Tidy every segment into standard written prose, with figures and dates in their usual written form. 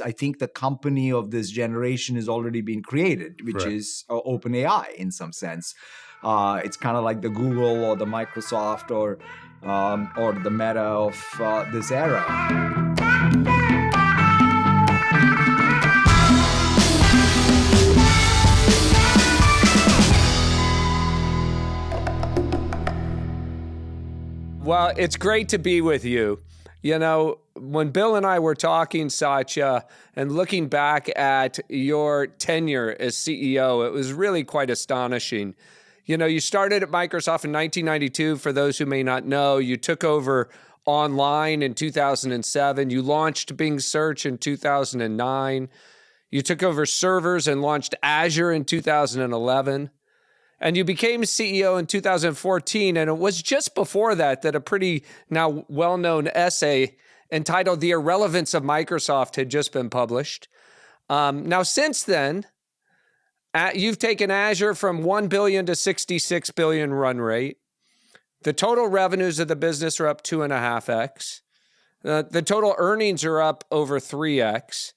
I think the company of this generation has already been created, which is OpenAI in some sense. It's kind of like the Google or the Microsoft or the Meta of this era. Well, it's great to be with you. You know, when Bill and I were talking, Satya, and looking back at your tenure as CEO, it was really quite astonishing. You know, you started at Microsoft in 1992. For those who may not know, you took over online in 2007. You launched Bing Search in 2009. You took over servers and launched Azure in 2011. And you became CEO in 2014, and it was just before that a pretty now well-known essay entitled The Irrelevance of Microsoft had just been published. Now, since then, you've taken Azure from $1 billion to $66 billion run rate. The total revenues of the business are up 2.5x. The total earnings are up over 3x.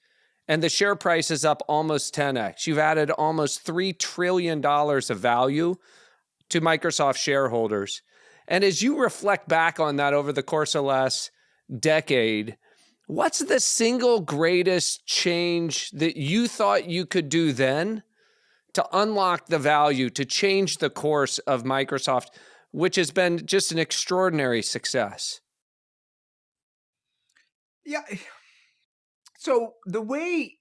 And the share price is up almost 10x. You've added almost $3 trillion of value to Microsoft shareholders. And as you reflect back on that over the course of the last decade, what's the single greatest change that you thought you could do then to unlock the value, to change the course of Microsoft, which has been just an extraordinary success? Yeah. So the way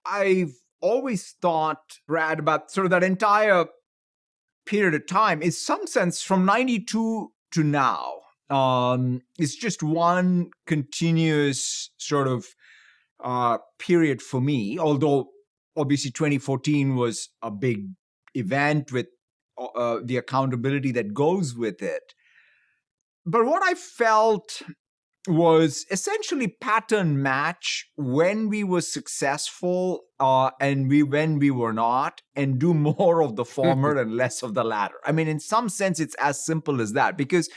I've always thought, Brad, about sort of that entire period of time is some sense from 92 to now. It's just one continuous sort of period for me, although obviously 2014 was a big event with the accountability that goes with it. But what I felt was essentially pattern match when we were successful and when we were not, and do more of the former and less of the latter. I mean, in some sense, it's as simple as that, because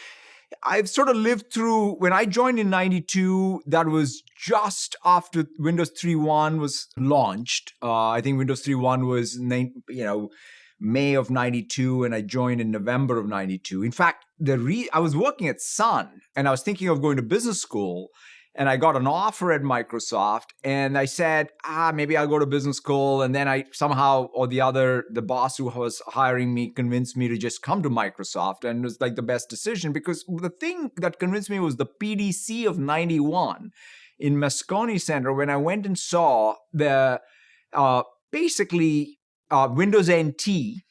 I've sort of lived through, when I joined in 92, that was just after Windows 3.1 was launched. I think Windows 3.1 was, May of 92, and I joined in November of 92. In fact, I was working at Sun, and I was thinking of going to business school, and I got an offer at Microsoft, and I said, maybe I'll go to business school, and then I somehow or the other, the boss who was hiring me convinced me to just come to Microsoft, and it was like the best decision, because the thing that convinced me was the PDC of 91 in Moscone Center, when I went and saw the basically Windows NT,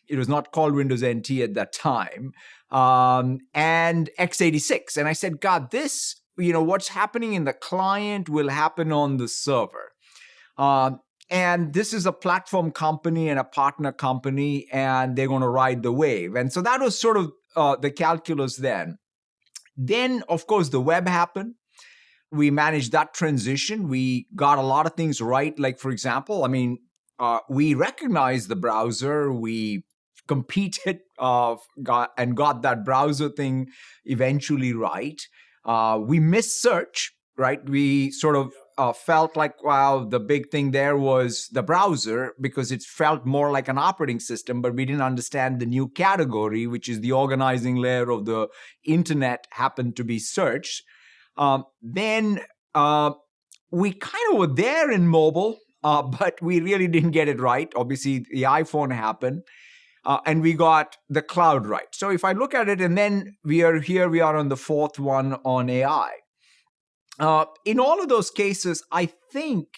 it was not called Windows NT at that time, and x86. And I said, God, this, what's happening in the client will happen on the server. And this is a platform company and a partner company, and they're going to ride the wave. And so that was sort of the calculus then. Then, of course, the web happened. We managed that transition. We got a lot of things right. Like, for example, we recognized the browser. We competed got that browser thing eventually right. We missed search, right? We sort of felt like, wow, the big thing there was the browser, because it felt more like an operating system, but we didn't understand the new category, which is the organizing layer of the internet, happened to be search. Then we kind of were there in mobile. But we really didn't get it right. Obviously, the iPhone happened, and we got the cloud right. So if I look at it, and then we are on the fourth one on AI. In all of those cases, I think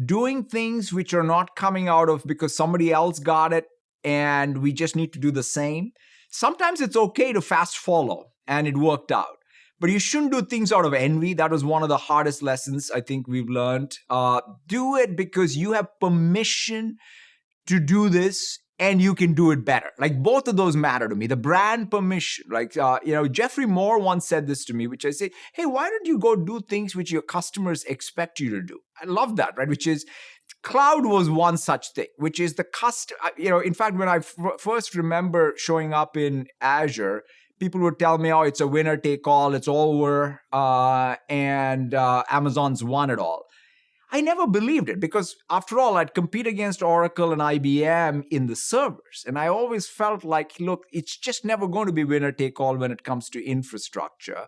doing things which are not coming out of because somebody else got it, and we just need to do the same. Sometimes it's okay to fast follow, and it worked out. But you shouldn't do things out of envy. That was one of the hardest lessons I think we've learned. Do it because you have permission to do this, and you can do it better. Like, both of those matter to me. The brand permission. Like, Jeffrey Moore once said this to me, which I say, hey, why don't you go do things which your customers expect you to do? I love that, right? Which is, cloud was one such thing, which is the in fact, when I first remember showing up in Azure, people would tell me, oh, it's a winner take all, it's over, and Amazon's won it all. I never believed it because, after all, I'd compete against Oracle and IBM in the servers. And I always felt like, look, it's just never going to be winner take all when it comes to infrastructure.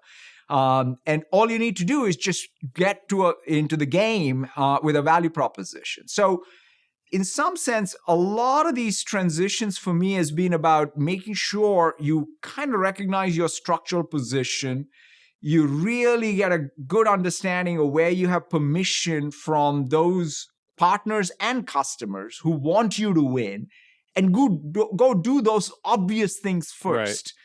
And all you need to do is just get into the game with a value proposition. So, in some sense, a lot of these transitions for me has been about making sure you kind of recognize your structural position. You really get a good understanding of where you have permission from those partners and customers who want you to win, and go do those obvious things first.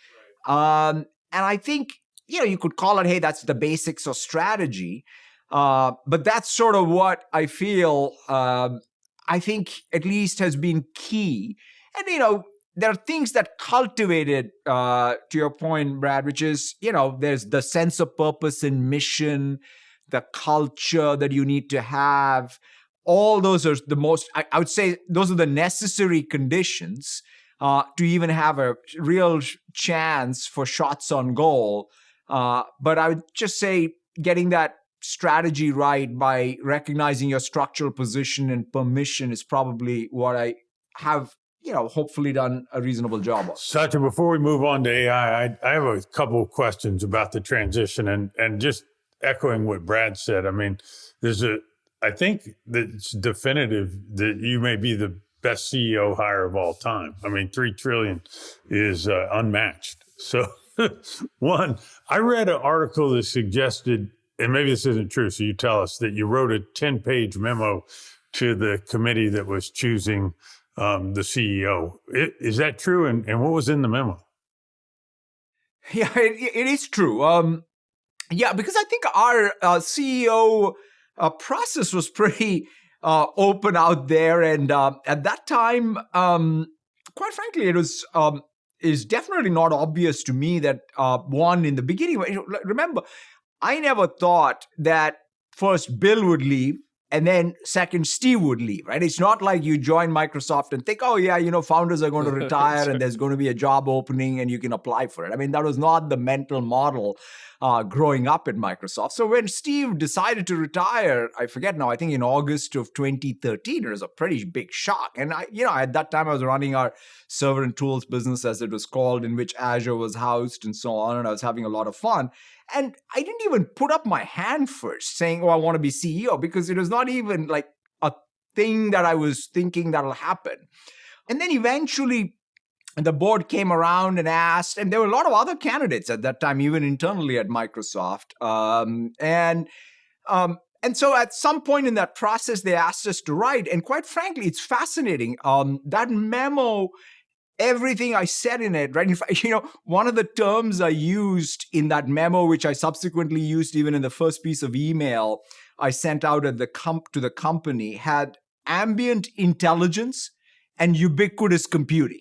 And I think, you could call it, hey, that's the basics of strategy. But that's sort of what I feel, I think at least has been key. And, there are things that cultivated, to your point, Brad, which is, there's the sense of purpose and mission, the culture that you need to have. All those are the most, I would say, those are the necessary conditions to even have a real chance for shots on goal. But I would just say getting that strategy right by recognizing your structural position and permission is probably what I have, hopefully done a reasonable job of. Satya, before we move on to AI, I have a couple of questions about the transition and just echoing what Brad said. I mean, I think that it's definitive that you may be the best CEO hire of all time. I mean, $3 trillion is unmatched. So one, I read an article that suggested, and maybe this isn't true, so you tell us, that you wrote a 10-page memo to the committee that was choosing the CEO. Is that true? And what was in the memo? Yeah, it is true. Because I think our CEO process was pretty open out there. And at that time, quite frankly, it was is definitely not obvious to me that, one, in the beginning, remember, I never thought that first Bill would leave and then second Steve would leave, right? It's not like you join Microsoft and think, oh yeah, founders are going to retire and there's going to be a job opening and you can apply for it. I mean, that was not the mental model growing up at Microsoft. So when Steve decided to retire, I forget now, I think in August of 2013, it was a pretty big shock. And at that time I was running our server and tools business, as it was called, in which Azure was housed and so on. And I was having a lot of fun. And I didn't even put up my hand first saying, I want to be CEO, because it was not even like a thing that I was thinking that'll happen. And then eventually the board came around and asked, and there were a lot of other candidates at that time, even internally at Microsoft. And so at some point in that process, they asked us to write. And quite frankly, it's fascinating. That memo, everything I said in it, right? In fact, one of the terms I used in that memo, which I subsequently used even in the first piece of email I sent out at to the company, had ambient intelligence and ubiquitous computing.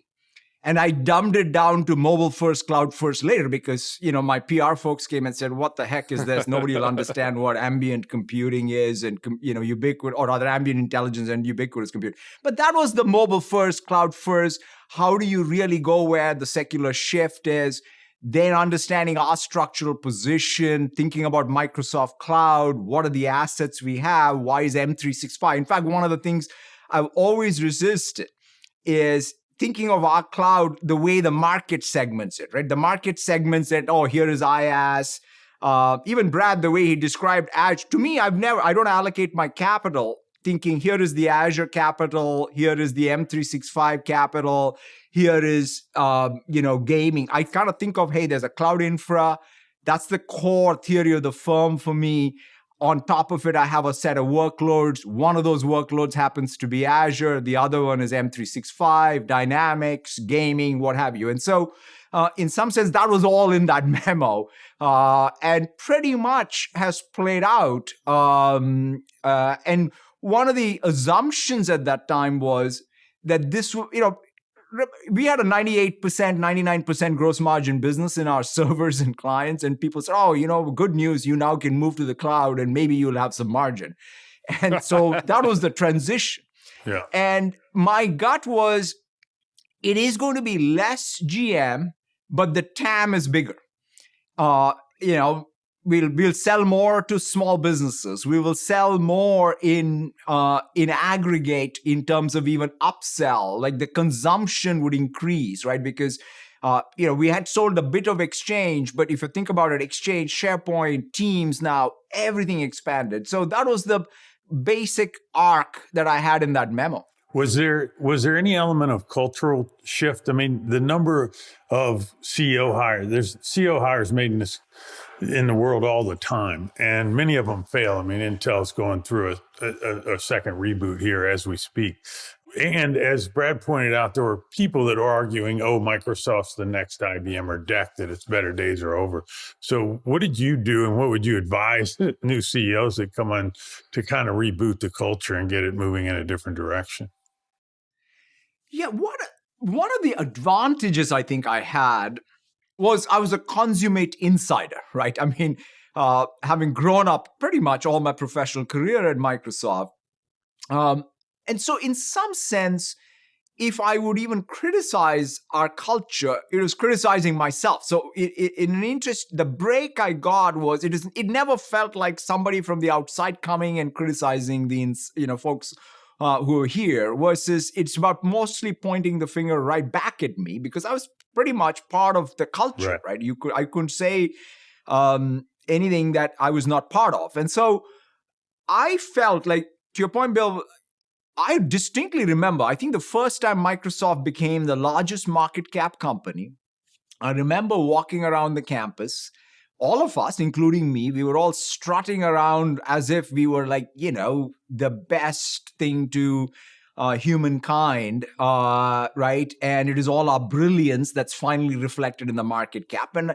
And I dumbed it down to mobile first, cloud first later, because, my PR folks came and said, what the heck is this? Nobody will understand what ambient computing is and, ubiquitous, or rather ambient intelligence and ubiquitous computing. But that was the mobile first, cloud first. How do you really go where the secular shift is? Then understanding our structural position, thinking about Microsoft Cloud, what are the assets we have? Why is M365? In fact, one of the things I've always resisted is thinking of our cloud the way the market segments it, right? The market segments it, here is IaaS. Even Brad, the way he described Azure, to me, I don't allocate my capital thinking here is the Azure capital, here is the M365 capital, here is, gaming. I kind of think of, hey, there's a cloud infra. That's the core theory of the firm for me. On top of it, I have a set of workloads. One of those workloads happens to be Azure. The other one is M365, Dynamics, gaming, what have you. And so, in some sense, that was all in that memo, and pretty much has played out. And one of the assumptions at that time was that this, we had a 98%, 99% gross margin business in our servers and clients. And people said, good news, you now can move to the cloud and maybe you'll have some margin. And so that was the transition. Yeah. And my gut was, it is going to be less GM, but the TAM is bigger. we'll sell more to small businesses. We will sell more in aggregate in terms of even upsell. Like the consumption would increase, right? Because we had sold a bit of Exchange, but if you think about it, Exchange, SharePoint, Teams, now everything expanded. So that was the basic arc that I had in that memo. Was there any element of cultural shift? I mean, the number of CEO hires, there's CEO hires made in the world all the time, and many of them fail. I mean, Intel's going through a second reboot here as we speak. And as Brad pointed out, there were people that are arguing, oh, Microsoft's the next IBM or DEC, that its better days are over. So what did you do, and what would you advise new CEOs that come on to kind of reboot the culture and get it moving in a different direction? Yeah, one of the advantages I think I had was I was a consummate insider, right? I mean, having grown up pretty much all my professional career at Microsoft. And so in some sense, if I would even criticize our culture, it was criticizing myself. So in an interest, the break I got was it never felt like somebody from the outside coming and criticizing the folks who are here, versus it's about mostly pointing the finger right back at me because I was pretty much part of the culture, right? I couldn't say anything that I was not part of. And so I felt like, to your point, Bill, I distinctly remember, I think the first time Microsoft became the largest market cap company, I remember walking around the campus, all of us, including me, we were all strutting around as if we were like, the best thing to humankind, right? And it is all our brilliance that's finally reflected in the market cap. And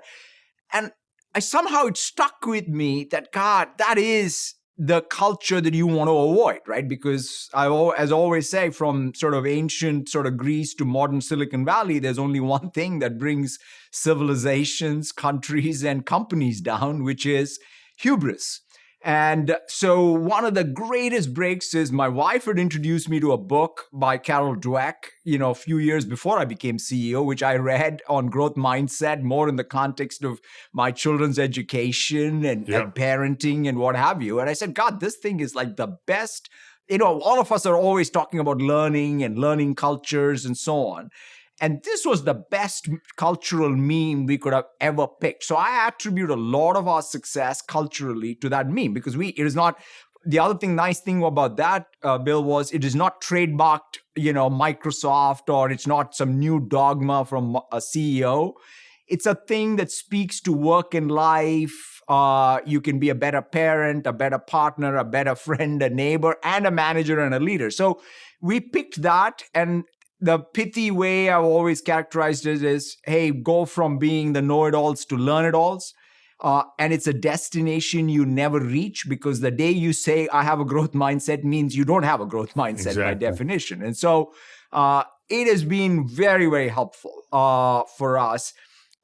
I somehow, it stuck with me that, God, that is the culture that you want to avoid, right? Because as I always say, from sort of ancient sort of Greece to modern Silicon Valley, there's only one thing that brings civilizations, countries, and companies down, which is hubris. And so one of the greatest breaks is my wife had introduced me to a book by Carol Dweck, a few years before I became CEO, which I read on growth mindset, more in the context of my children's education and parenting and what have you. And I said, God, this thing is like the best. All of us are always talking about learning and learning cultures and so on. And this was the best cultural meme we could have ever picked. So I attribute a lot of our success culturally to that meme because it is not, the other nice thing about that, Bill, was it is not trademarked, Microsoft, or it's not some new dogma from a CEO. It's a thing that speaks to work and life. You can be a better parent, a better partner, a better friend, a neighbor, and a manager and a leader. So we picked that, and the pithy way I've always characterized it is, hey, go from being the know-it-alls to learn-it-alls. And it's a destination you never reach, because the day you say, I have a growth mindset, means you don't have a growth mindset by definition. And so it has been very, very helpful for us.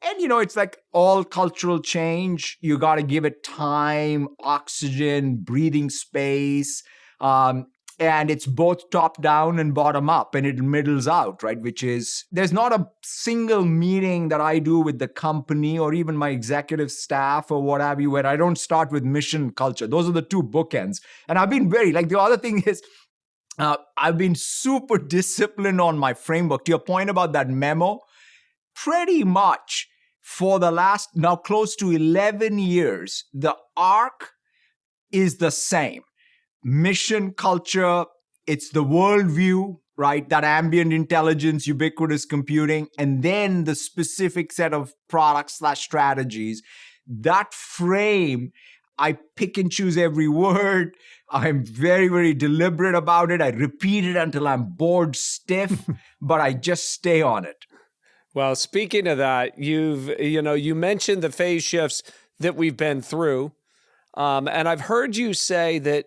And, it's like all cultural change. You got to give it time, oxygen, breathing space. And it's both top down and bottom up, and it middles out, right? Which is, there's not a single meeting that I do with the company or even my executive staff or what have you, where I don't start with mission culture. Those are the two bookends. And I've been the other thing is, I've been super disciplined on my framework. To your point about that memo, pretty much for the last, now close to 11 years, the arc is the same. Mission culture, it's the worldview, right? That ambient intelligence, ubiquitous computing, and then the specific set of products/strategies. That frame, I pick and choose every word. I'm very, very deliberate about it. I repeat it until I'm bored stiff, but I just stay on it. Well, speaking of that, you mentioned the phase shifts that we've been through. And I've heard you say that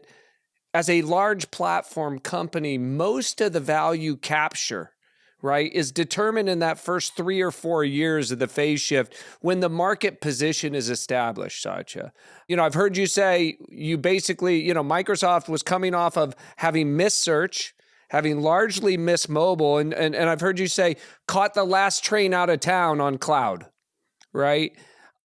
as a large platform company, most of the value capture, right, is determined in that first 3 or 4 years of the phase shift when the market position is established, Satya. I've heard you say you basically, Microsoft was coming off of having missed search, having largely missed mobile, and I've heard you say caught the last train out of town on cloud, right?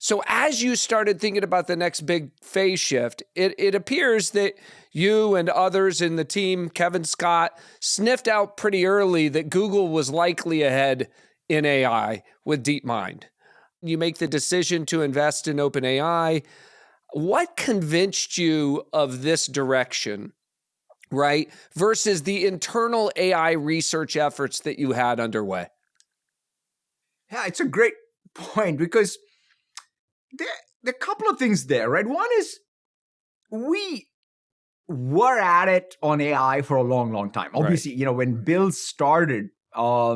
So as you started thinking about the next big phase shift, it appears that you and others in the team, Kevin Scott, sniffed out pretty early that Google was likely ahead in AI with DeepMind. You make the decision to invest in OpenAI. What convinced you of this direction, right, versus the internal AI research efforts that you had underway? Yeah, it's a great point because there are a couple of things there, right? One is we were at it on AI for a long, long time. Obviously, when Bill started MSR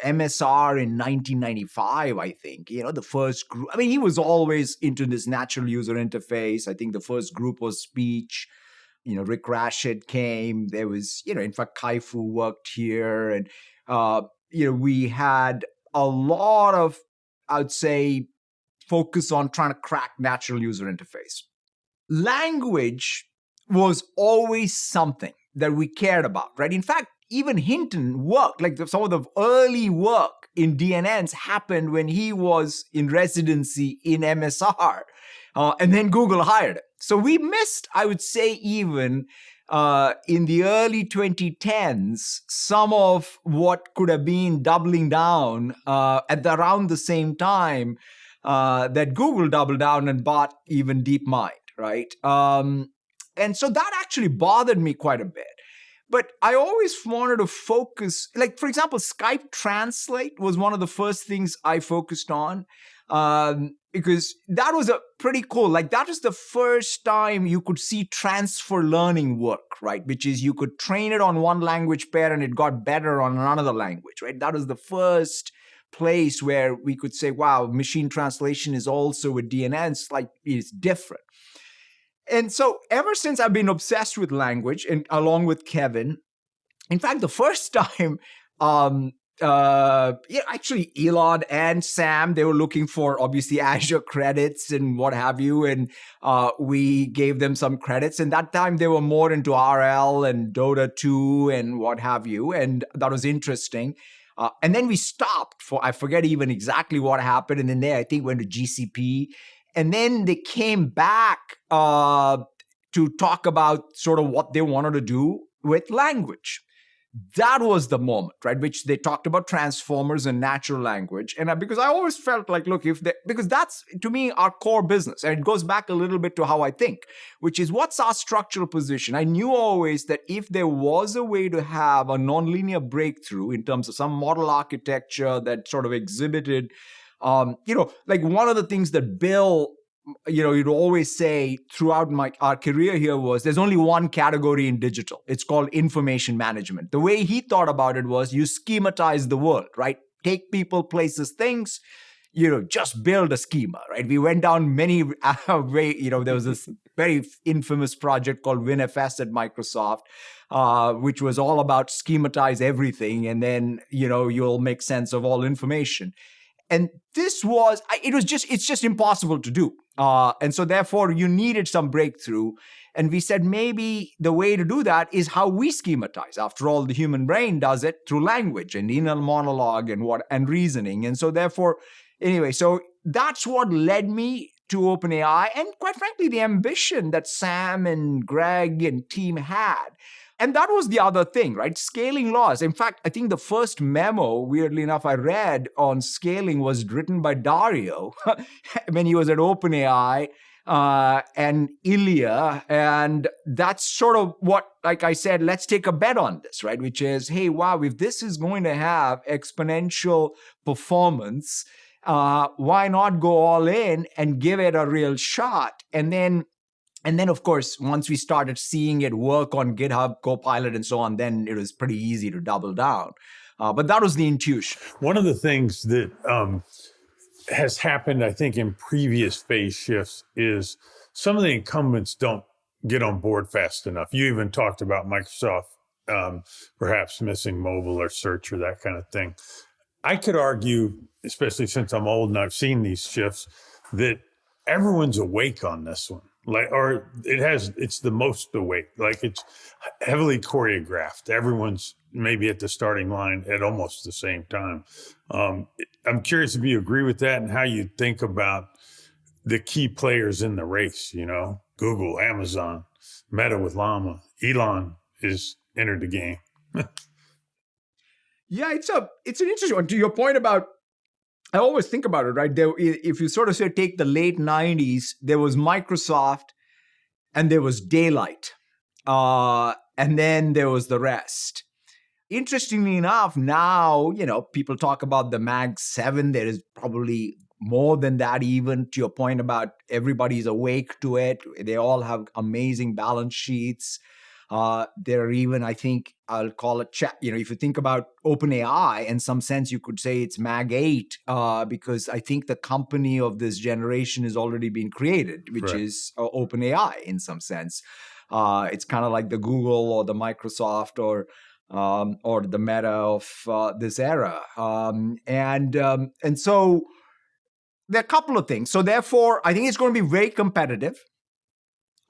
in 1995, I think, the first group, I mean, he was always into this natural user interface. I think the first group was speech. Rick Rashid came. There was, in fact, Kai-Fu worked here. And, we had a lot of, I would say, focus on trying to crack natural user interface. Language was always something that we cared about, right? In fact, even Hinton worked, like some of the early work in DNNs happened when he was in residency in MSR. And then Google hired him. So we missed, I would say, even in the early 2010s, some of what could have been doubling down around the same time that Google doubled down and bought even DeepMind, right? And so that actually bothered me quite a bit. But I always wanted to focus, like, for example, Skype Translate was one of the first things I focused on because that was a pretty cool, like that was the first time you could see transfer learning work, right? Which is you could train it on one language pair and it got better on another language, right? That was the first place where we could say, wow, machine translation is also with DNNs, like it's different. And so ever since I've been obsessed with language, and along with Kevin, in fact, the first time, actually Elon and Sam, they were looking for obviously Azure credits and what have you. And we gave them some credits. And that time they were more into RL and Dota 2 and what have you. And that was interesting. And then we stopped for, I forget even exactly what happened. And then they, I think, went to GCP. And then they came back to talk about sort of what they wanted to do with language. That was the moment, right, which they talked about transformers and natural language. And because I always felt like, look, because that's, to me, our core business. And it goes back a little bit to how I think, which is what's our structural position? I knew always that if there was a way to have a nonlinear breakthrough in terms of some model architecture that sort of exhibited like one of the things that Bill, you'd always say throughout our career here was there's only one category in digital. It's called information management. The way he thought about it was you schematize the world, right? Take people, places, things, just build a schema, right? We went down many ways. There was this very infamous project called WinFS at Microsoft, which was all about schematize everything. And then, you'll make sense of all information. And it's just impossible to do. And so therefore you needed some breakthrough. And we said, maybe the way to do that is how we schematize. After all, the human brain does it through language and inner monologue and reasoning. And so therefore, anyway, so that's what led me to OpenAI. And quite frankly, the ambition that Sam and Greg and team had. And that was the other thing, right? Scaling laws. In fact, I think the first memo, weirdly enough, I read on scaling was written by Dario when he was at OpenAI and Ilya. And that's sort of what, like I said, let's take a bet on this, right? Which is, hey, wow, if this is going to have exponential performance, why not go all in and give it a real shot? And then, of course, once we started seeing it work on GitHub, CoPilot, and so on, then it was pretty easy to double down. But that was the intuition. One of the things that has happened, I think, in previous phase shifts is some of the incumbents don't get on board fast enough. You even talked about Microsoft perhaps missing mobile or search or that kind of thing. I could argue, especially since I'm old and I've seen these shifts, that everyone's awake on this one. It's the most awake. Like it's heavily choreographed. Everyone's maybe at the starting line at almost the same time. I'm curious if you agree with that and how you think about the key players in the race, Google, Amazon, Meta with Llama, Elon is entered the game. Yeah, it's an interesting one. To your point about, I always think about it, right? If you sort of say take the late 90s, there was Microsoft and there was Daylight. And then there was the rest. Interestingly enough, now, people talk about the Mag 7. There is probably more than that, even to your point about everybody's awake to it. They all have amazing balance sheets. There are even, I think, I'll call it chat. If you think about OpenAI, in some sense, you could say it's Mag 8, because I think the company of this generation has already been created, which is OpenAI in some sense. It's kind of like the Google or the Microsoft or the Meta of this era. And so there are a couple of things. So therefore, I think it's going to be very competitive.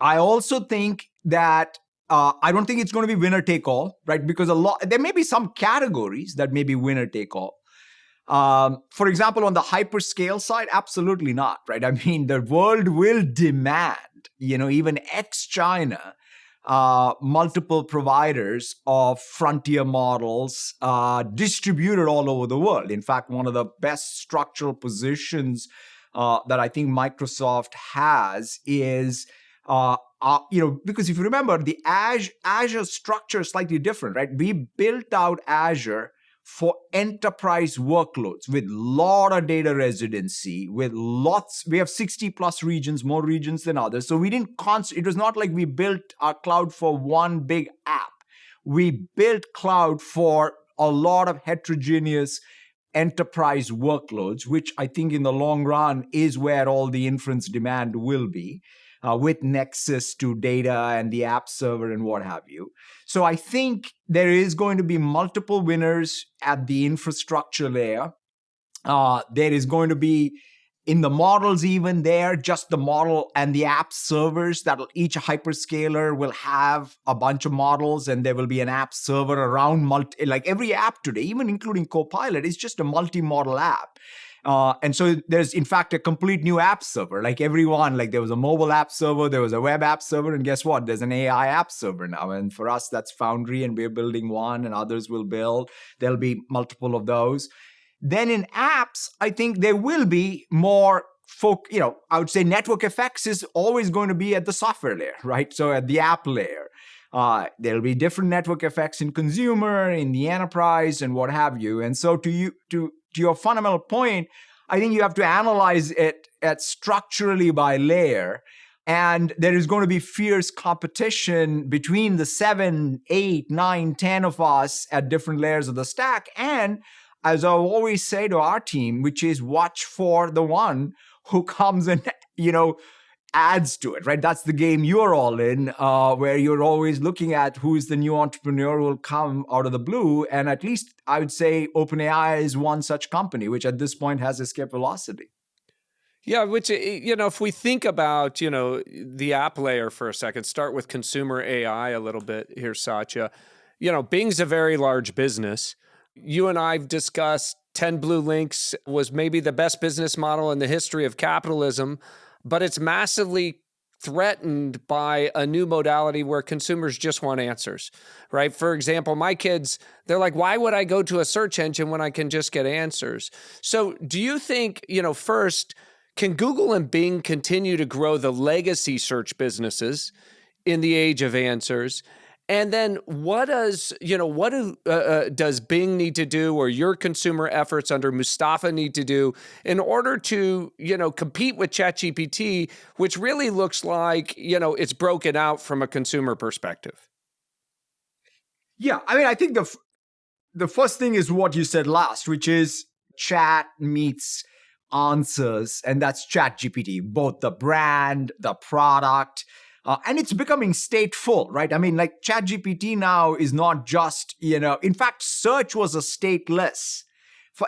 I also think that I don't think it's going to be winner take all, right? Because there may be some categories that may be winner take all. For example, on the hyperscale side, absolutely not, right? I mean, the world will demand, even ex-China, multiple providers of frontier models distributed all over the world. In fact, one of the best structural positions that I think Microsoft has is, because if you remember, the Azure structure is slightly different, right? We built out Azure for enterprise workloads with a lot of data residency, we have 60 plus regions, more regions than others. So we didn't it was not like we built our cloud for one big app. We built cloud for a lot of heterogeneous enterprise workloads, which I think in the long run is where all the inference demand will be. With Nexus to data and the app server and what have you. So I think there is going to be multiple winners at the infrastructure layer. There is going to be, in the models even there, just the model and the app servers, that each hyperscaler will have a bunch of models, and there will be an app server around like every app today, even including CoPilot, is just a multi-model app. And so there's, in fact, a complete new app server. Like there was a mobile app server, there was a web app server, and guess what? There's an AI app server now. And for us, that's Foundry, and we're building one, and others will build. There'll be multiple of those. Then in apps, I think there will be more I would say network effects is always going to be at the software layer, right? So at the app layer. There'll be different network effects in consumer, in the enterprise, and what have you. And so to your fundamental point, I think you have to analyze it structurally by layer. And there is going to be fierce competition between the 7, 8, 9, 10 of us at different layers of the stack. And as I always say to our team, which is watch for the one who comes and, adds to it, right? That's the game you're all in, where you're always looking at who's the new entrepreneur who will come out of the blue. And at least I would say OpenAI is one such company, which at this point has escape velocity. Yeah, which, if we think about, the app layer for a second, start with consumer AI a little bit here, Satya. Bing's a very large business. You and I've discussed 10 blue links was maybe the best business model in the history of capitalism, but it's massively threatened by a new modality where consumers just want answers, right? For example, my kids, they're like, why would I go to a search engine when I can just get answers? So do you think, first, can Google and Bing continue to grow the legacy search businesses in the age of answers? And then what does Bing need to do, or your consumer efforts under Mustafa need to do in order to, compete with ChatGPT, which really looks like, it's broken out from a consumer perspective? Yeah, I mean, I think the first thing is what you said last, which is chat meets answers, and that's ChatGPT, both the brand, the product, and it's becoming stateful, right? I mean, like ChatGPT now is not just, in fact, search was a stateless.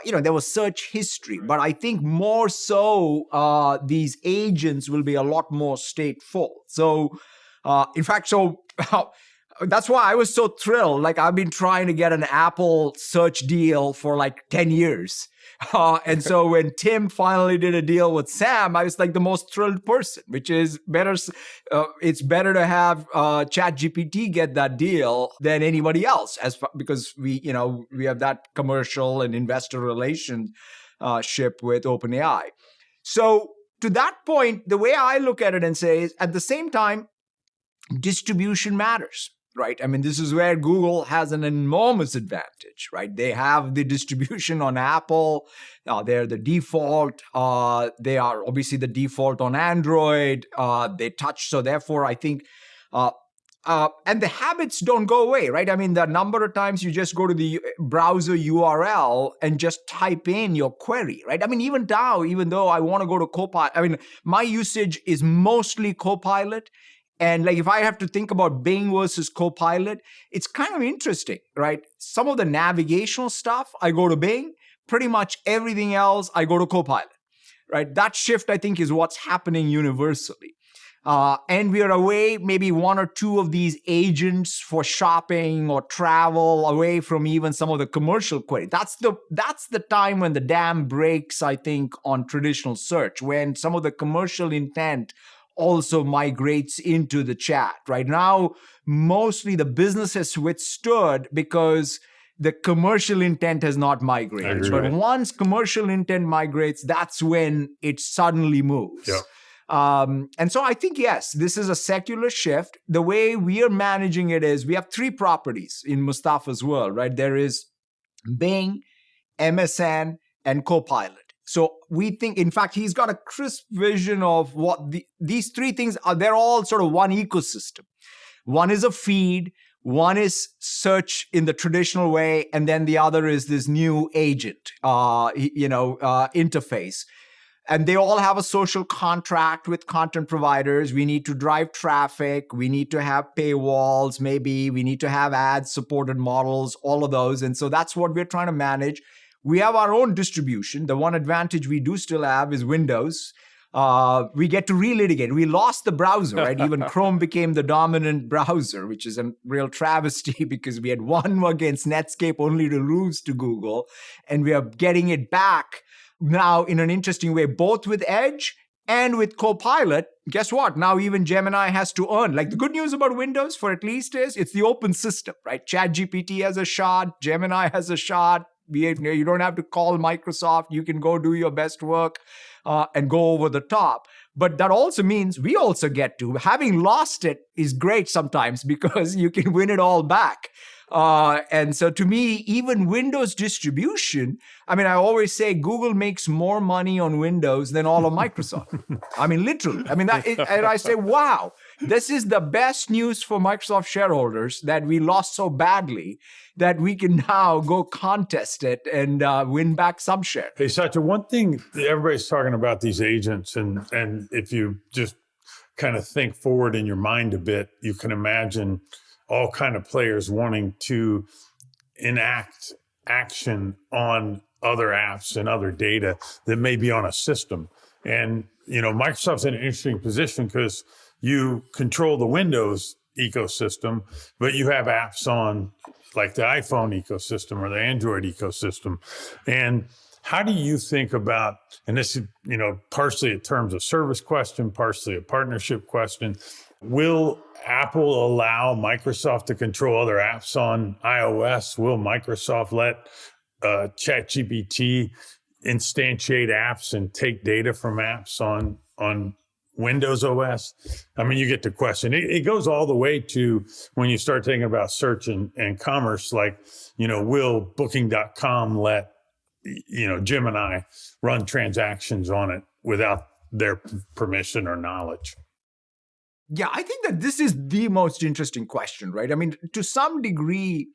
There was search history, but I think more so these agents will be a lot more stateful. So, in fact, That's why I was so thrilled. Like, I've been trying to get an Apple search deal for like 10 years. And so when Tim finally did a deal with Sam, I was like the most thrilled person, which is better. It's better to have ChatGPT get that deal than anybody else, because we have that commercial and investor relationship with OpenAI. So to that point, the way I look at it and say is, at the same time, distribution matters, right? I mean, this is where Google has an enormous advantage, right? They have the distribution on Apple. They're the default. They are obviously the default on Android. They touch. So therefore, I think, and the habits don't go away, right? I mean, the number of times you just go to the browser URL and just type in your query, right? I mean, even now, even though I want to go to CoPilot, I mean, my usage is mostly CoPilot. And like, if I have to think about Bing versus CoPilot, it's kind of interesting, right? Some of the navigational stuff, I go to Bing. Pretty much everything else, I go to CoPilot, right? That shift, I think, is what's happening universally. And we are away maybe one or two of these agents for shopping or travel, away from even some of the commercial query. That's the time when the dam breaks, I think, on traditional search, when some of the commercial intent also migrates into the chat. Right now, mostly the business has withstood because the commercial intent has not migrated. But once commercial intent migrates, that's when it suddenly moves. Yep. And so I think, yes, this is a secular shift. The way we are managing it is we have three properties in Mustafa's world, right? There is Bing, MSN, and CoPilot. So we think, in fact, he's got a crisp vision of what these three things are. They're all sort of one ecosystem. One is a feed, one is search in the traditional way, and then the other is this new agent, interface. And they all have a social contract with content providers. We need to drive traffic. We need to have paywalls, maybe. We need to have ad-supported models, all of those. And so that's what we're trying to manage. We have our own distribution. The one advantage we do still have is Windows. We get to relitigate. We lost the browser, right? Even Chrome became the dominant browser, which is a real travesty because we had won against Netscape only to lose to Google. And we are getting it back now in an interesting way, both with Edge and with CoPilot. Guess what? Now even Gemini has to earn. Like, the good news about Windows, for at least, is it's the open system, right? ChatGPT has a shot. Gemini has a shot. You don't have to call Microsoft. You can go do your best work and go over the top. But that also means we also get to. Having lost it is great sometimes because you can win it all back. And so to me, even Windows distribution, I mean, I always say Google makes more money on Windows than all of Microsoft. I mean, literally. I mean, and I say, wow, this is the best news for Microsoft shareholders, that we lost so badly that we can now go contest it and win back some share. Hey, Satya, one thing everybody's talking about these agents, and if you just kind of think forward in your mind a bit, you can imagine all kind of players wanting to enact action on other apps and other data that may be on a system. And, Microsoft's in an interesting position because you control the Windows ecosystem, but you have apps on like the iPhone ecosystem or the Android ecosystem. And how do you think about, and this is, partially in terms of service question, partially a partnership question, will Apple allow Microsoft to control other apps on iOS? Will Microsoft let ChatGPT instantiate apps and take data from apps on Windows OS? I mean, you get the question. It goes all the way to when you start thinking about search and commerce, like, will Booking.com let, Gemini run transactions on it without their permission or knowledge? Yeah, I think that this is the most interesting question, right? I mean, to some degree,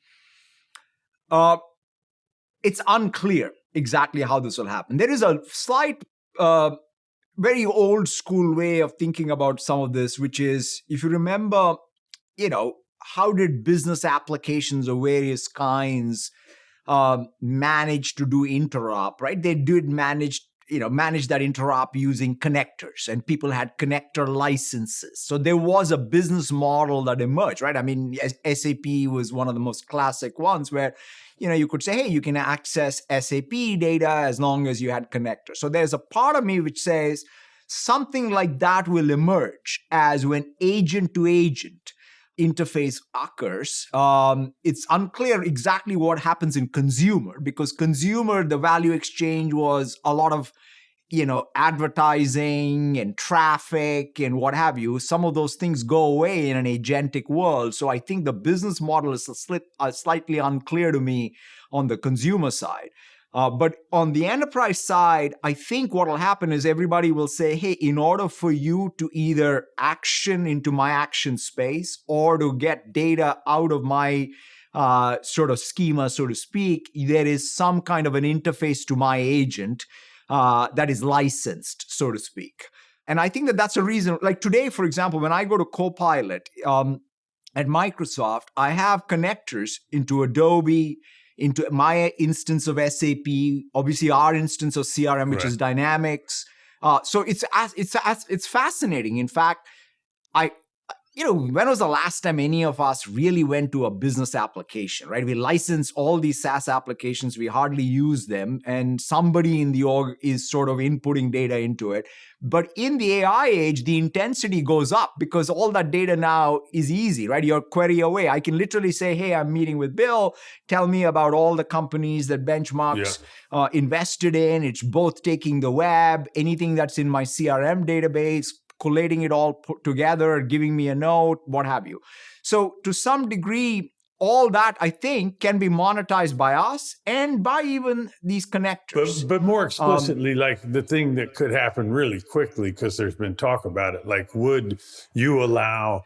it's unclear exactly how this will happen. There is a slight, very old school way of thinking about some of this, which is, if you remember, how did business applications of various kinds manage to do interop, right? They did manage manage that interop using connectors, and people had connector licenses. So there was a business model that emerged, right? I mean, SAP was one of the most classic ones where, you could say, hey, you can access SAP data as long as you had connectors. So there's a part of me which says something like that will emerge as when agent to agent interface occurs. It's unclear exactly what happens in consumer, because consumer, the value exchange was a lot of, advertising and traffic and what have you. Some of those things go away in an agentic world. So I think the business model is slightly unclear to me on the consumer side. But on the enterprise side, I think what will happen is everybody will say, hey, in order for you to either action into my action space or to get data out of my sort of schema, so to speak, there is some kind of an interface to my agent that is licensed, so to speak. And I think that that's a reason. Like today, for example, when I go to CoPilot at Microsoft, I have connectors into Adobe, into my instance of SAP, obviously our instance of CRM, which is Dynamics. So it's fascinating. In fact, when was the last time any of us really went to a business application, right? We license all these SaaS applications, we hardly use them, and somebody in the org is sort of inputting data into it. But in the AI age, the intensity goes up because all that data now is easy, right? Your query away. I can literally say, hey, I'm meeting with Bill. Tell me about all the companies that Benchmarks invested in. It's both taking the web, anything that's in my CRM database, collating it all put together, giving me a note, what have you. So to some degree, all that, I think, can be monetized by us and by even these connectors. But more explicitly, like the thing that could happen really quickly, because there's been talk about it, like would you allow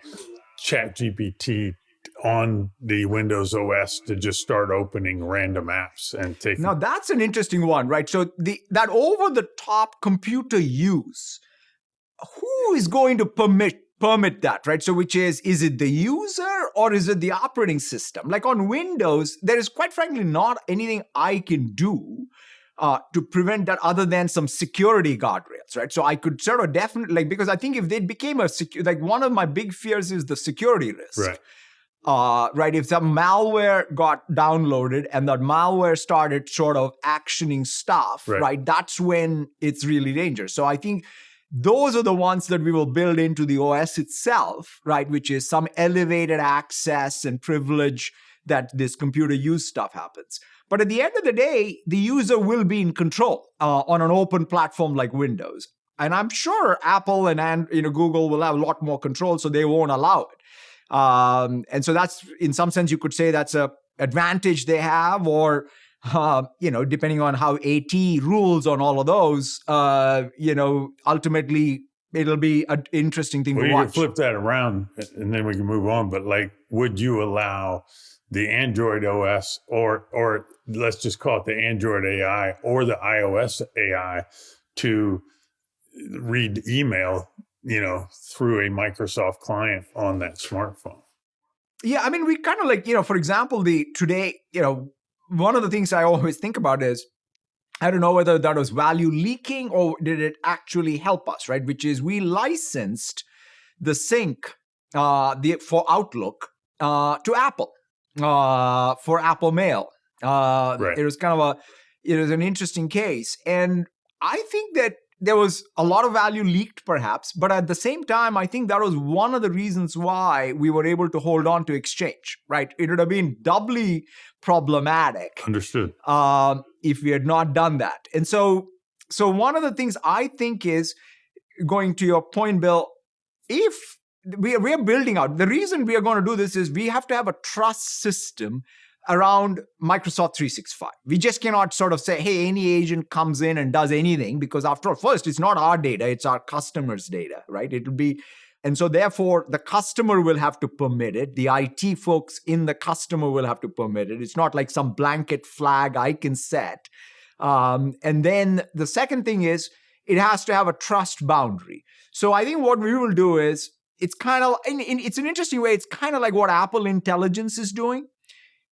ChatGPT on the Windows OS to just start opening random apps and taking... Now, that's an interesting one, right? So that over-the-top computer use, who is going to permit that, right? So which is it the user or is it the operating system? Like on Windows, there is quite frankly not anything I can do to prevent that other than some security guardrails, right? So I could sort of definitely, because I think if they became one of my big fears is the security risk. Right. Right, if some malware got downloaded and that malware started sort of actioning stuff, right, that's when it's really dangerous. So I think those are the ones that we will build into the OS itself, right? Which is some elevated access and privilege that this computer use stuff happens. But at the end of the day, the user will be in control on an open platform like Windows. And I'm sure Apple and Google will have a lot more control, so they won't allow it. And so that's, in some sense, you could say that's a advantage they have, or depending on how AT rules on all of those, ultimately it'll be an interesting thing to watch. You can flip that around and then we can move on. But would you allow the Android OS or let's just call it the Android AI or the iOS AI to read email, through a Microsoft client on that smartphone? Yeah, I mean, we kind of for example, one of the things I always think about is, I don't know whether that was value leaking or did it actually help us, right? Which is we licensed the sync for Outlook to Apple for Apple Mail. It was it was an interesting case. And I think that there was a lot of value leaked, perhaps, but at the same time, I think that was one of the reasons why we were able to hold on to Exchange, right? It would have been doubly problematic. Understood. If we had not done that. And so one of the things I think is, going to your point, Bill, if we are building out, the reason we are going to do this is we have to have a trust system around Microsoft 365. We just cannot sort of say, hey, any agent comes in and does anything, because after all, first, it's not our data, it's our customers' data, right? It'll be, and so therefore, the customer will have to permit it. The IT folks in the customer will have to permit it. It's not like some blanket flag I can set. And then the second thing is, it has to have a trust boundary. So I think what we will do is, it's kind of, it's an interesting way, it's kind of like what Apple Intelligence is doing.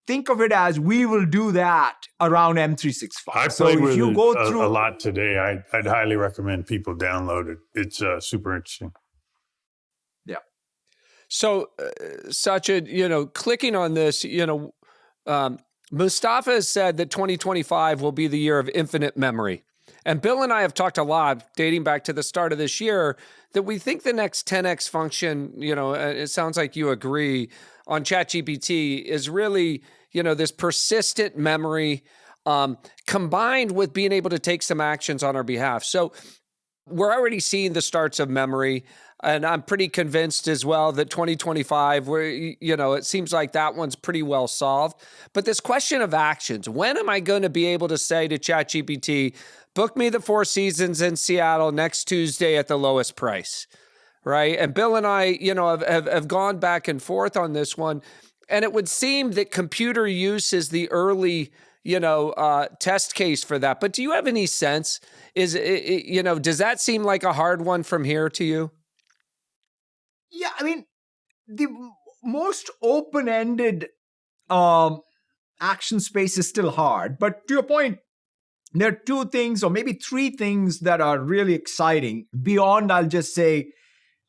think of it as we will do that around M365. I So played if with you it go a through lot today. I'd highly recommend people download it. It's super interesting. Yeah. So, Satya, clicking on this, Mustafa has said that 2025 will be the year of infinite memory. And Bill and I have talked a lot, dating back to the start of this year, that we think the next 10x function, it sounds like you agree, on ChatGPT is really, this persistent memory combined with being able to take some actions on our behalf. So we're already seeing the starts of memory. And I'm pretty convinced as well that 2025, it seems like that one's pretty well solved. But this question of actions, when am I going to be able to say to ChatGPT, book me the Four Seasons in Seattle next Tuesday at the lowest price, right? And Bill and I, have gone back and forth on this one. And it would seem that computer use is the early, test case for that. But do you have any sense? Does that seem like a hard one from here to you? Yeah, I mean, the most open-ended action space is still hard. But to your point, there are two things or maybe three things that are really exciting beyond, I'll just say,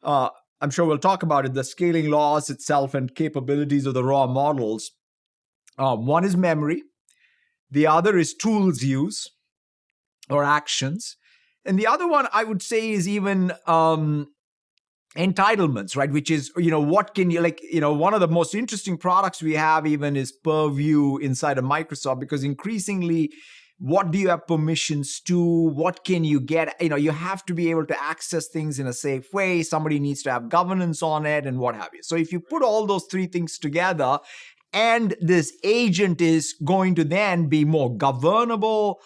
I'm sure we'll talk about it, the scaling laws itself and capabilities of the raw models. One is memory. The other is tools use or actions. And the other one I would say is even entitlements, right? Which is, what can you one of the most interesting products we have even is Purview inside of Microsoft, because increasingly, what do you have permissions to? What can you get? You have to be able to access things in a safe way. Somebody needs to have governance on it and what have you. So if you put all those three things together, and this agent is going to then be more governable,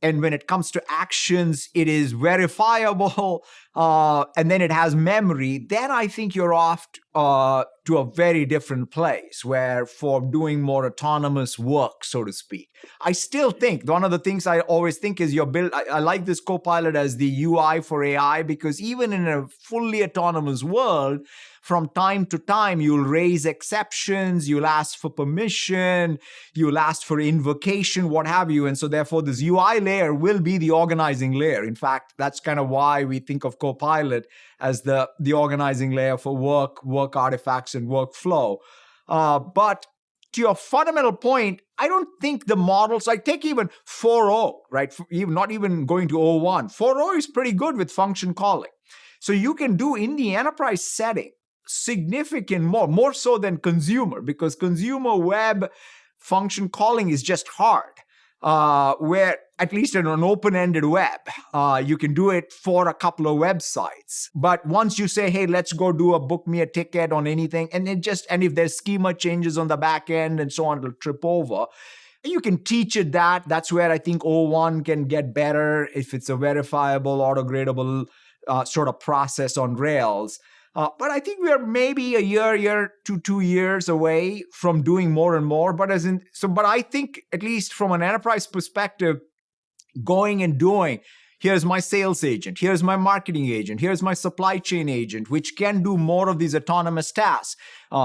and when it comes to actions, it is verifiable, and then it has memory, then I think you're off to a very different place where for doing more autonomous work, so to speak. I still think one of the things I always think is your build. I like this CoPilot as the UI for AI, because even in a fully autonomous world, from time to time, you'll raise exceptions, you'll ask for permission, you'll ask for invocation, what have you. And so therefore, this UI layer will be the organizing layer. In fact, that's kind of why we think of CoPilot as the organizing layer for work artifacts, and workflow. But to your fundamental point, I don't think the models, like take even 4.0, right? Not even going to 0.1. 4.0 is pretty good with function calling. So you can do in the enterprise setting significant more so than consumer, because consumer web function calling is just hard. Where at least in an open-ended web, you can do it for a couple of websites. But once you say, hey, let's go book me a ticket on anything, and if there's schema changes on the back end and so on, it'll trip over. You can teach it that. That's where I think 0.1 can get better if it's a verifiable, auto-gradable sort of process on Rails. But I think we are maybe a year to 2 years away from doing more and more. But I think at least from an enterprise perspective, going and doing, here's my sales agent, here's my marketing agent, here's my supply chain agent, which can do more of these autonomous tasks.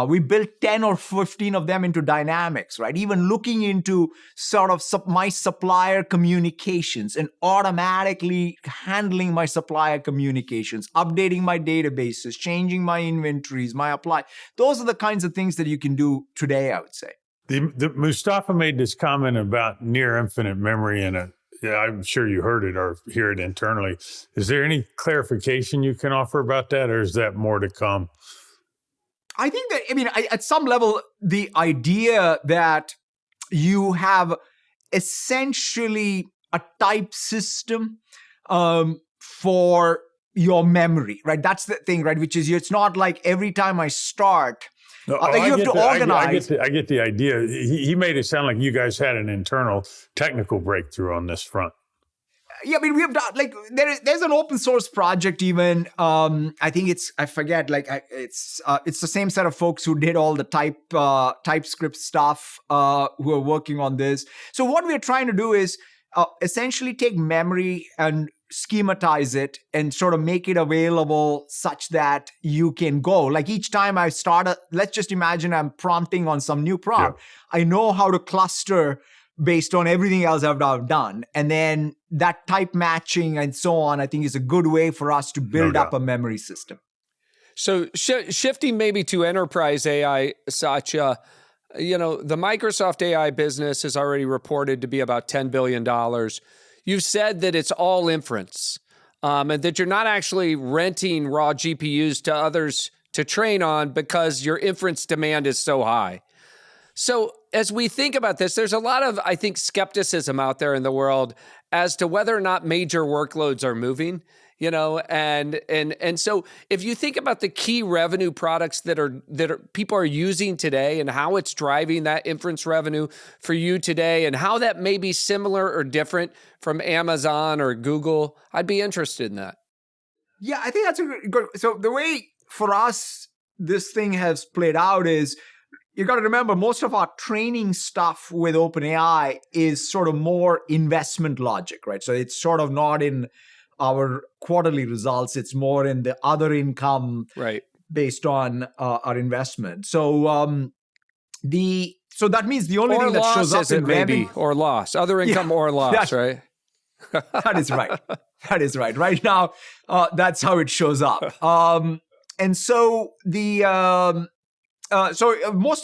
We built 10 or 15 of them into Dynamics, right? Even looking into sort of my supplier communications and automatically handling my supplier communications, updating my databases, changing my inventories, my apply. Those are the kinds of things that you can do today, I would say. The Mustafa made this comment about near infinite memory I'm sure you heard it or hear it internally. Is there any clarification you can offer about that, or is that more to come? I think that, at some level, the idea that you have essentially a type system for your memory, right? That's the thing, right? Which is, it's not like every time I start, you have to organize. I get the idea. He made it sound like you guys had an internal technical breakthrough on this front. Yeah, we have done, there's an open source project even. I think it's the same set of folks who did all the TypeScript stuff who are working on this. So what we're trying to do is essentially take memory and schematize it and sort of make it available such that you can go. Like each time I start, let's just imagine I'm prompting on some new prompt. I know how to cluster based on everything else I've done. And then that type matching and so on, I think is a good way for us to build up a memory system. So shifting maybe to enterprise AI, Satya, the Microsoft AI business is already reported to be about $10 billion. You've said that it's all inference, and that you're not actually renting raw GPUs to others to train on because your inference demand is so high. So as we think about this, there's a lot of, I think, skepticism out there in the world as to whether or not major workloads are moving. And so if you think about the key revenue products that people are using today and how it's driving that inference revenue for you today and how that may be similar or different from Amazon or Google, I'd be interested in that. Yeah, I think that's a good. So the way for us this thing has played out is you got to remember most of our training stuff with OpenAI is sort of more investment logic, right? So it's sort of not in our quarterly results. It's more in the other income based on our investment. So so that means the only thing that shows up in revenue or loss, other income or loss, right? That is right. That is right. Right now, that's how it shows up. And so most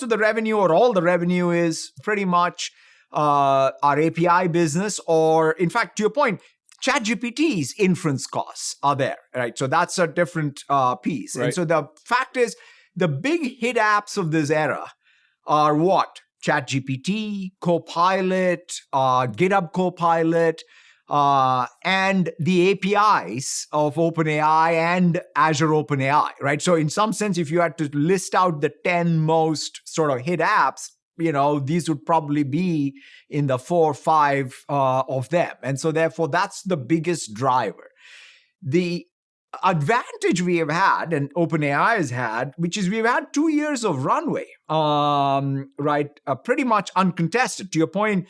of the revenue or all the revenue is pretty much our API business, or in fact, to your point, ChatGPT's inference costs are there, right? So that's a different piece. Right. And so the fact is, the big hit apps of this era are what? ChatGPT, CoPilot, GitHub CoPilot, and the APIs of OpenAI and Azure OpenAI, right? So in some sense, if you had to list out the 10 most sort of hit apps, these would probably be in the 4 or 5 of them. And so therefore, that's the biggest driver. The advantage we have had, and OpenAI has had, which is we've had 2 years of runway, right? Pretty much uncontested. To your point,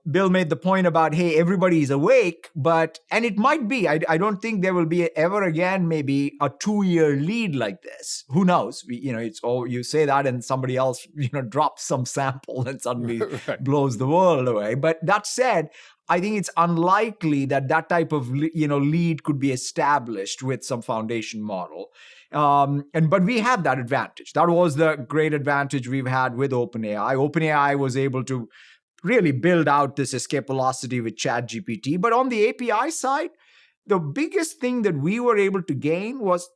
Bill made the point about, hey, everybody's awake, and it might be, I don't think there will be ever again maybe a 2-year lead like this. Who knows? It's all, you say that and somebody else, drops some sample and suddenly blows the world away. But that said, I think it's unlikely that type of, lead could be established with some foundation model. But we have that advantage. That was the great advantage we've had with OpenAI. OpenAI was able to really build out this escape velocity with ChatGPT. But on the API side, the biggest thing that we were able to gain was,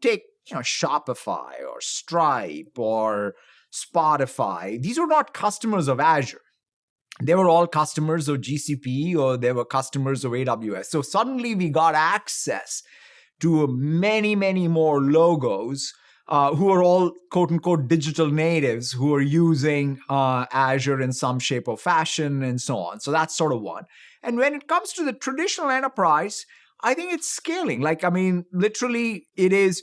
take, Shopify or Stripe or Spotify. These were not customers of Azure. They were all customers of GCP, or they were customers of AWS. So suddenly we got access to many, many more logos who are all quote unquote digital natives who are using Azure in some shape or fashion and so on. So that's sort of one. And when it comes to the traditional enterprise, I think it's scaling. Literally it is,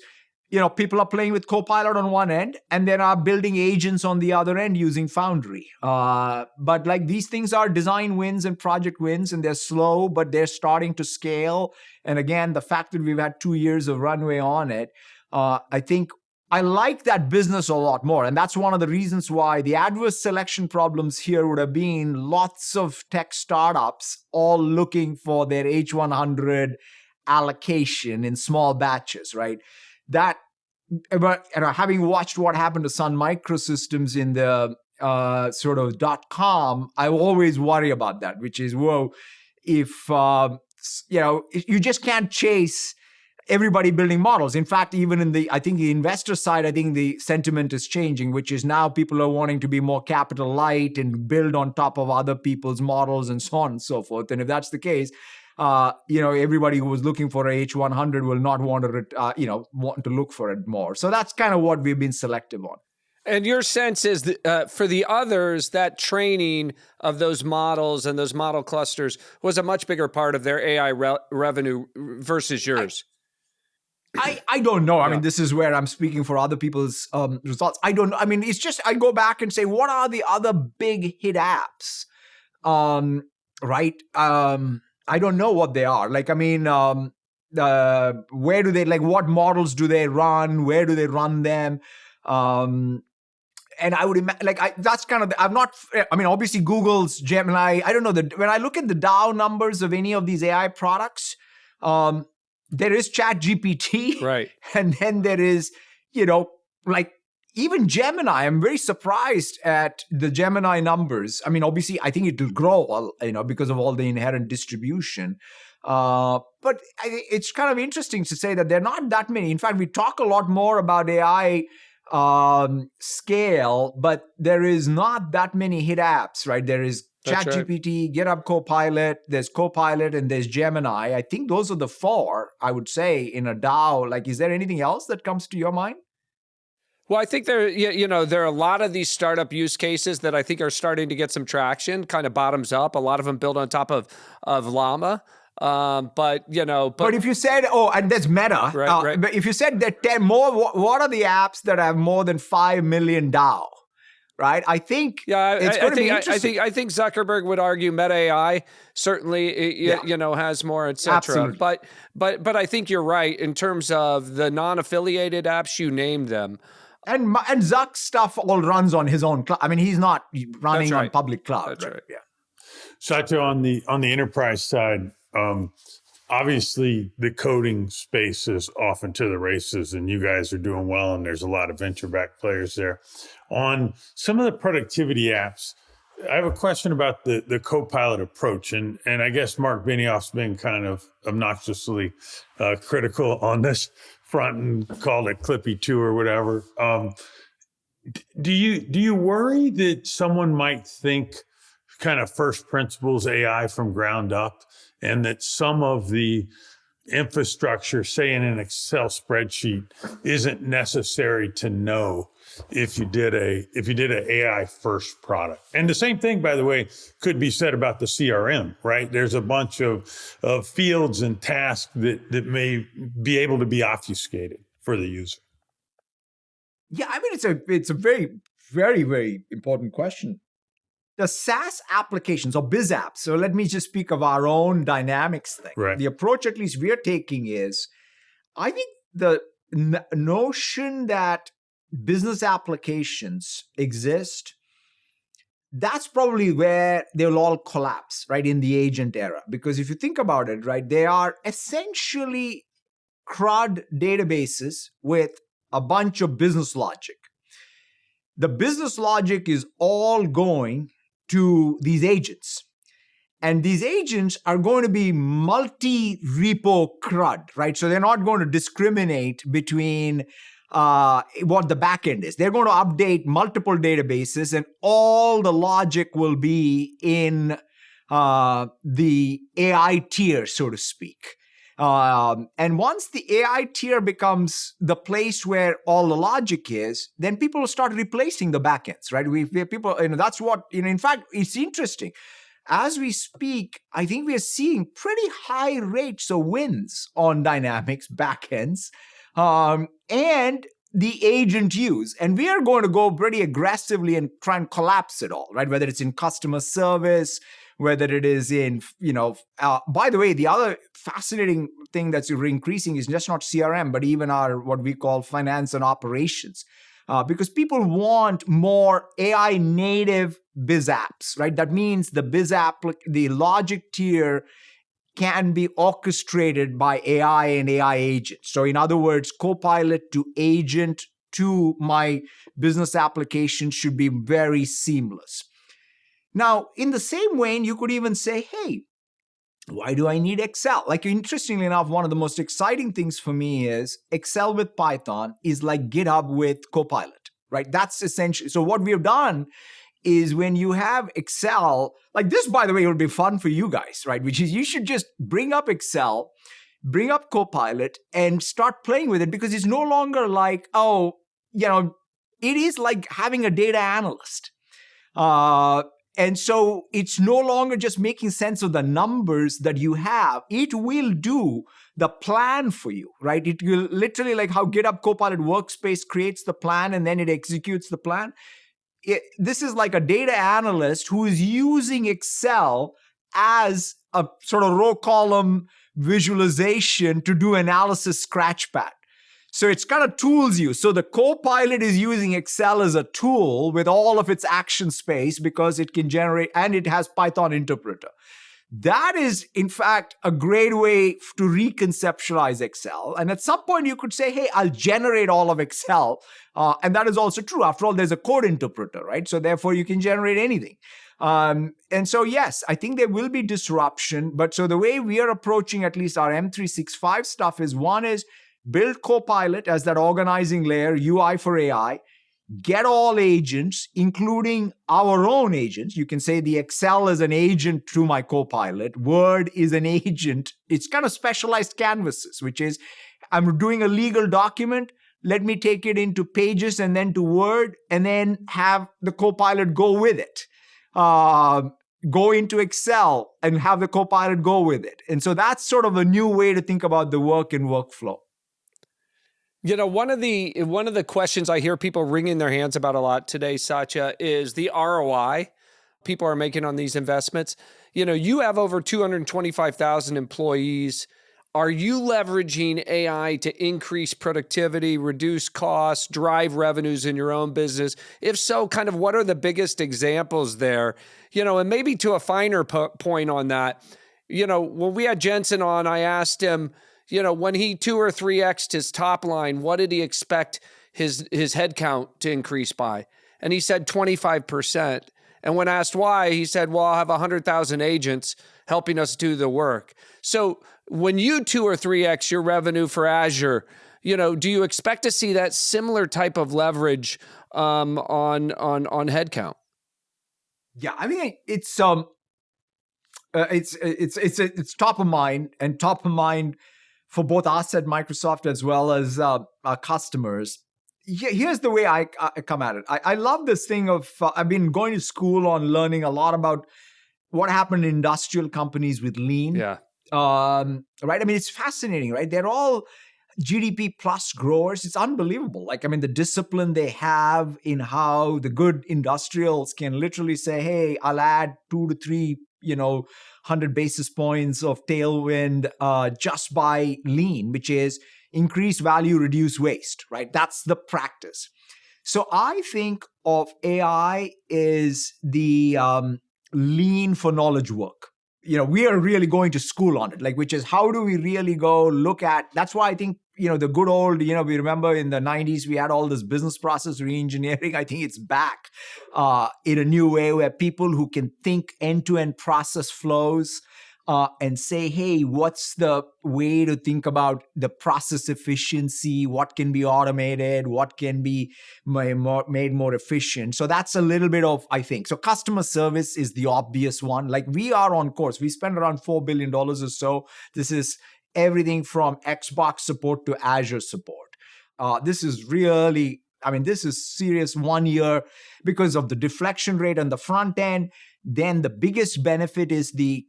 people are playing with CoPilot on one end and then are building agents on the other end using Foundry. But these things are design wins and project wins, and they're slow, but they're starting to scale. And again, the fact that we've had 2 years of runway on it, I think I like that business a lot more. And that's one of the reasons why the adverse selection problems here would have been lots of tech startups all looking for their H100 allocation in small batches, right? Having watched what happened to Sun Microsystems in the sort of .com, I always worry about that, which is, if you just can't chase everybody building models. In fact, even in the investor side, I think the sentiment is changing, which is now people are wanting to be more capital light and build on top of other people's models and so on and so forth. And if that's the case, everybody who was looking for a H100 will not want to look for it more. So that's kind of what we've been selective on. And your sense is that for the others, that training of those models and those model clusters was a much bigger part of their AI revenue versus yours. I don't know. I mean, this is where I'm speaking for other people's results. I don't know. I mean, it's just, I go back and say, what are the other big hit apps? right? I don't know what they are. Like, I mean, where do they, like, what models do they run? Where do they run them? And I would imagine, like, that's kind of, obviously Google's Gemini, I don't know, when I look at the Dow numbers of any of these AI products, there is ChatGPT. Right. And then there is, like, even Gemini. I'm very surprised at the Gemini numbers. I mean, obviously, I think it will grow, because of all the inherent distribution. But it's kind of interesting to say that there are not that many. In fact, we talk a lot more about AI scale, but there is not that many hit apps, right? There is ChatGPT, GitHub Copilot, there's Copilot, and there's Gemini. I think those are the four, I would say, in a DAO. Like, is there anything else that comes to your mind? Well, I think there are a lot of these startup use cases that I think are starting to get some traction, kind of bottoms up. A lot of them built on top of Llama. But if you said, and there's Meta, right. But if you said that 10 more, what are the apps that have more than 5 million DAO? Right, I think it's going to be interesting. I think Zuckerberg would argue Meta AI certainly has more, etc. Absolutely. But I think you're right in terms of the non-affiliated apps. You named them. And Zuck's stuff all runs on his own cloud. I mean, he's not running on public cloud. That's right. Yeah. Satya, on the enterprise side, obviously the coding space is off into the races, and you guys are doing well, and there's a lot of venture-backed players there. On some of the productivity apps, I have a question about the CoPilot approach, and I guess Mark Benioff's been kind of obnoxiously critical on this front and called it Clippy 2 or whatever. Do you worry that someone might think kind of first principles AI from ground up, and that some of the infrastructure, say in an Excel spreadsheet, isn't necessary to know if you did an AI first product? And the same thing, by the way, could be said about the CRM, right? There's a bunch of fields and tasks that may be able to be obfuscated for the user. Yeah, I mean, it's a very, very, very important question. The SaaS applications or biz apps, so let me just speak of our own dynamics thing. Right. The approach, at least we're taking, is, I think the notion that business applications exist, that's probably where they'll all collapse, right, in the agent era. Because if you think about it, right, they are essentially CRUD databases with a bunch of business logic. The business logic is all going to these agents. And these agents are going to be multi-repo CRUD, right? So they're not going to discriminate between what the backend is. They're going to update multiple databases, and all the logic will be in the AI tier, so to speak. And once the AI tier becomes the place where all the logic is, then people will start replacing the backends, right? We people, that's what, in fact, it's interesting. As we speak, I think we are seeing pretty high rates of wins on Dynamics backends and the agent use. And we are going to go pretty aggressively and try and collapse it all, right? Whether it's in customer service, whether it is in, by the way, the other fascinating thing that's increasing is just not CRM, but even our, what we call finance and operations. Because people want more AI native biz apps, right? That means the biz app, the logic tier can be orchestrated by AI and AI agents. So in other words, Copilot to agent to my business application should be very seamless. Now, in the same vein, you could even say, hey, why do I need Excel? Like, interestingly enough, one of the most exciting things for me is Excel with Python is like GitHub with Copilot, right? That's essentially, so what we have done is when you have Excel, like this, by the way, will be fun for you guys, right? Which is you should just bring up Excel, bring up Copilot, and start playing with it, because it's no longer like, it is like having a data analyst. And so it's no longer just making sense of the numbers that you have. It will do the plan for you, right? It will literally, like how GitHub Copilot Workspace creates the plan and then it executes the plan. This is like a data analyst who is using Excel as a sort of row column visualization to do analysis scratchpad. So it's kind of tools you. So the CoPilot is using Excel as a tool with all of its action space because it can generate, and it has Python interpreter. That is, in fact, a great way to reconceptualize Excel. And at some point, you could say, hey, I'll generate all of Excel. And that is also true. After all, there's a code interpreter, right? So therefore, you can generate anything. And so, yes, I think there will be disruption. But so the way we are approaching at least our M365 stuff is, one is build CoPilot as that organizing layer, UI for AI. Get all agents, including our own agents. You can say the Excel is an agent to my CoPilot. Word is an agent. It's kind of specialized canvases, which is, I'm doing a legal document. Let me take it into Pages and then to Word, and then have the CoPilot go with it. Go into Excel and have the CoPilot go with it. And so that's sort of a new way to think about the work and workflow. You know, one of the questions I hear people wringing their hands about a lot today, Satya, is the ROI people are making on these investments. You know, you have over 225,000 employees. Are you leveraging AI to increase productivity, reduce costs, drive revenues in your own business? If so, kind of what are the biggest examples there? You know, and maybe to a finer point on that, you know, when we had Jensen on, I asked him, you know, when he 2 or 3x'd his top line, what did he expect his headcount to increase by? And he said 25%. And when asked why, he said, well, I'll have 100,000 agents helping us do the work. So when you 2 or 3x your revenue for Azure, you know, do you expect to see that similar type of leverage on headcount? Yeah, I mean, it's top of mind, and top of mind for both us at Microsoft as well as our customers. Here's the way I come at it. I love this thing of, I've been going to school on learning a lot about what happened in industrial companies with lean. Yeah. Right? I mean, it's fascinating, right? They're all GDP plus growers. It's unbelievable. Like, I mean, the discipline they have in how the good industrials can literally say, hey, I'll add 2 to 3, 100 basis points of tailwind just by lean, which is increase value, reduce waste, right? That's the practice. So I think of AI is the lean for knowledge work. We are really going to school on it, which is how do we really go look at, that's why I think, the good old, we remember in the 90s, we had all this business process re-engineering. I think it's back in a new way where people who can think end-to-end process flows and say, hey, what's the way to think about the process efficiency? What can be automated? What can be made more efficient? So that's a little bit of, I think. So customer service is the obvious one. We are on course. We spend around $4 billion or so. This is everything from Xbox support to Azure support. This is really, this is serious 1 year because of the deflection rate on the front end. Then the biggest benefit is the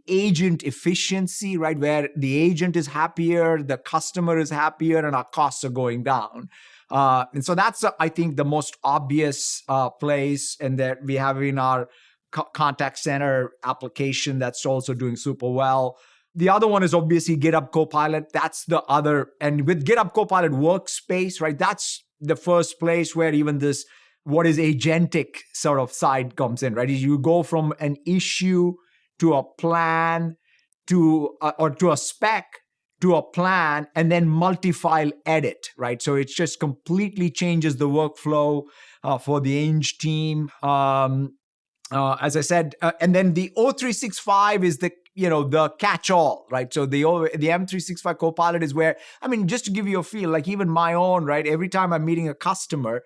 agent efficiency, right? Where the agent is happier, the customer is happier, and our costs are going down. And so that's, I think, the most obvious place, and that we have in our contact center application that's also doing super well. The other one is obviously GitHub Copilot. That's the other. And with GitHub Copilot Workspace, right? That's the first place where even this, what is agentic sort of side comes in, right? You go from an issue to a plan or to a spec to a plan, and then multi-file edit, right? So it just completely changes the workflow for the Eng team. As I said, and then the O365 is the catch-all, right? So the M365 Copilot is where, just to give you a feel, even my own, right? Every time I'm meeting a customer,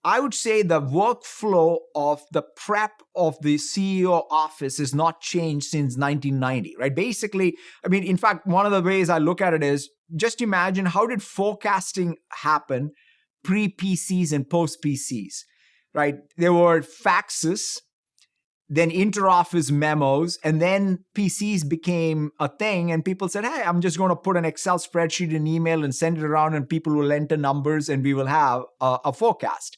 I would say the workflow of the prep of the CEO office is not changed since 1990, right? Basically, in fact, one of the ways I look at it is just imagine how did forecasting happen pre-PCs and post-PCs, right? There were faxes, then inter-office memos, and then PCs became a thing, and people said, hey, I'm just going to put an Excel spreadsheet in email and send it around, and people will enter numbers, and we will have a forecast.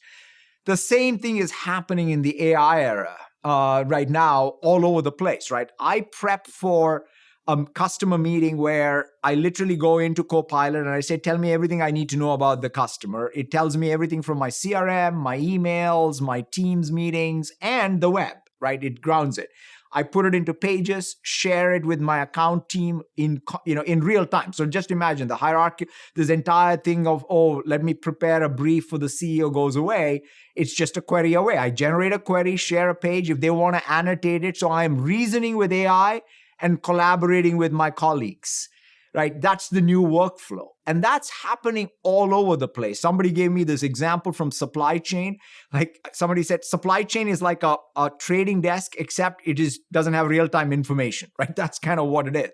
The same thing is happening in the AI era. right now all over the place, right? I prep for a customer meeting where I literally go into CoPilot and I say, tell me everything I need to know about the customer. It tells me everything from my CRM, my emails, my Teams meetings, and the web, right? It grounds it. I put it into Pages, share it with my account team in real time. So just imagine the hierarchy, this entire thing of, oh, let me prepare a brief for the CEO goes away. It's just a query away. I generate a query, share a page if they want to annotate it. So I am reasoning with AI and collaborating with my colleagues, right? That's the new workflow. And that's happening all over the place. Somebody gave me this example from supply chain. Like somebody said, supply chain is like a trading desk, except it doesn't have real-time information, right? That's kind of what it is.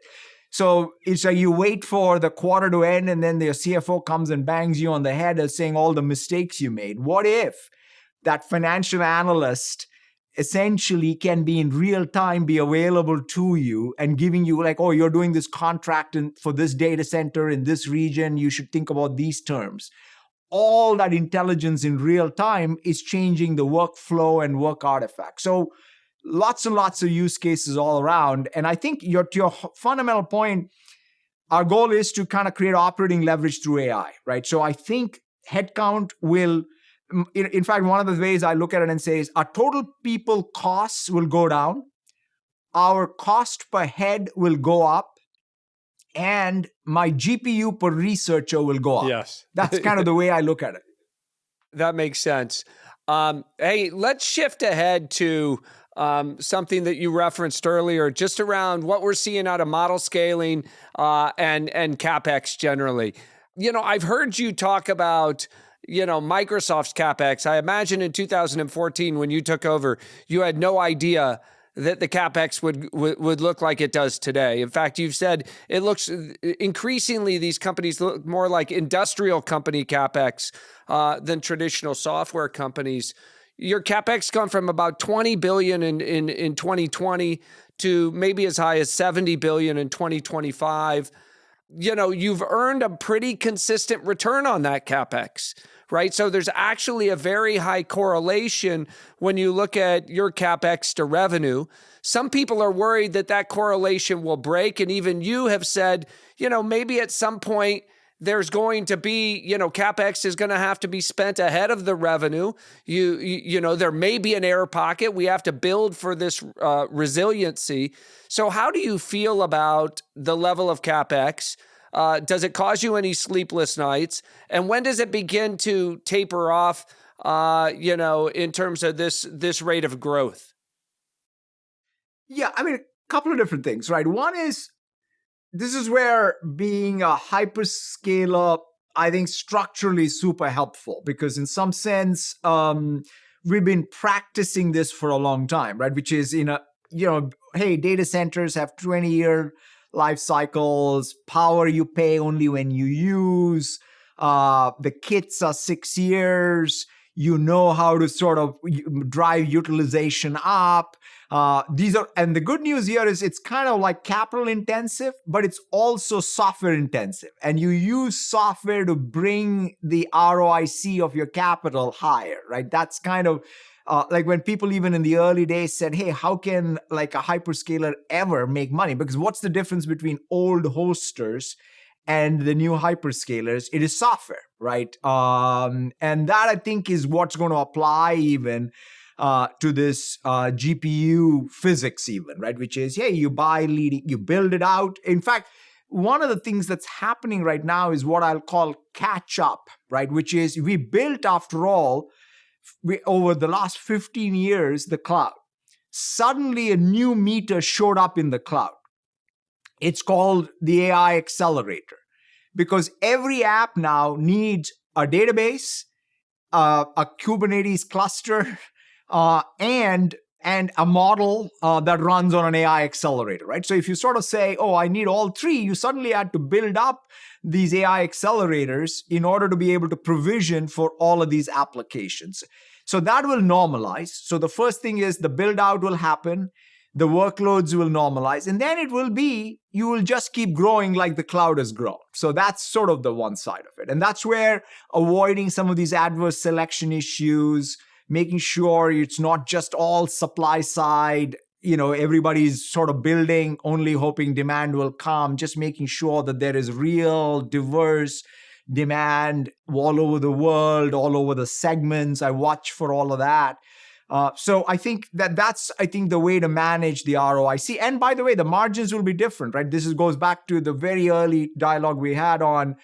So it's like you wait for the quarter to end and then the CFO comes and bangs you on the head as saying all the mistakes you made. What if that financial analyst essentially can be in real time, be available to you and giving you like, oh, you're doing this contract for this data center in this region, you should think about these terms. All that intelligence in real time is changing the workflow and work artifacts. So lots and lots of use cases all around. And I think to your fundamental point, our goal is to kind of create operating leverage through AI, right? So I think headcount will, in fact, one of the ways I look at it and say is our total people costs will go down, our cost per head will go up, and my GPU per researcher will go up. Yes. That's kind of the way I look at it. That makes sense. Hey, let's shift ahead to something that you referenced earlier, just around what we're seeing out of model scaling and CapEx generally. I've heard you talk about Microsoft's CapEx. I imagine in 2014, when you took over, you had no idea that the CapEx would look like it does today. In fact, you've said it looks increasingly, these companies look more like industrial company CapEx than traditional software companies. Your CapEx gone from about 20 billion in 2020 to maybe as high as 70 billion in 2025. You've earned a pretty consistent return on that CapEx, right? So there's actually a very high correlation when you look at your CapEx to revenue. Some people are worried that correlation will break. And even you have said, maybe at some point there's going to be, CapEx is going to have to be spent ahead of the revenue. There may be an air pocket. We have to build for this resiliency. So how do you feel about the level of CapEx? Does it cause you any sleepless nights? And when does it begin to taper off, in terms of this rate of growth? Yeah, I mean, a couple of different things, right? One is, this is where being a hyperscaler, I think structurally is super helpful, because in some sense, we've been practicing this for a long time, right? Which is hey, data centers have 20-year life cycles, power you pay only when you use, the kits are 6 years, how to sort of drive utilization up. And the good news here is it's kind of like capital intensive, but it's also software intensive. And you use software to bring the ROIC of your capital higher, right? That's kind of like when people even in the early days said, hey, how can like a hyperscaler ever make money? Because what's the difference between old hosters and the new hyperscalers? It is software, right? And that I think is what's going to apply even to this GPU physics even, right? Which is, hey, you build it out. In fact, one of the things that's happening right now is what I'll call catch up, right? Which is we built, after all, over the last 15 years, the cloud. Suddenly a new meter showed up in the cloud. It's called the AI accelerator, because every app now needs a database, a Kubernetes cluster, and a model that runs on an AI accelerator, right? So if you sort of say, oh, I need all three, you suddenly had to build up these AI accelerators in order to be able to provision for all of these applications. So that will normalize. So the first thing is the build out will happen, the workloads will normalize, and then you will just keep growing like the cloud has grown. So that's sort of the one side of it. And that's where avoiding some of these adverse selection issues, making sure it's not just all supply side, everybody's sort of building, only hoping demand will come, just making sure that there is real diverse demand all over the world, all over the segments. I watch for all of that. So I think that's the way to manage the ROIC. And by the way, the margins will be different, right? This goes back to the very early dialogue we had on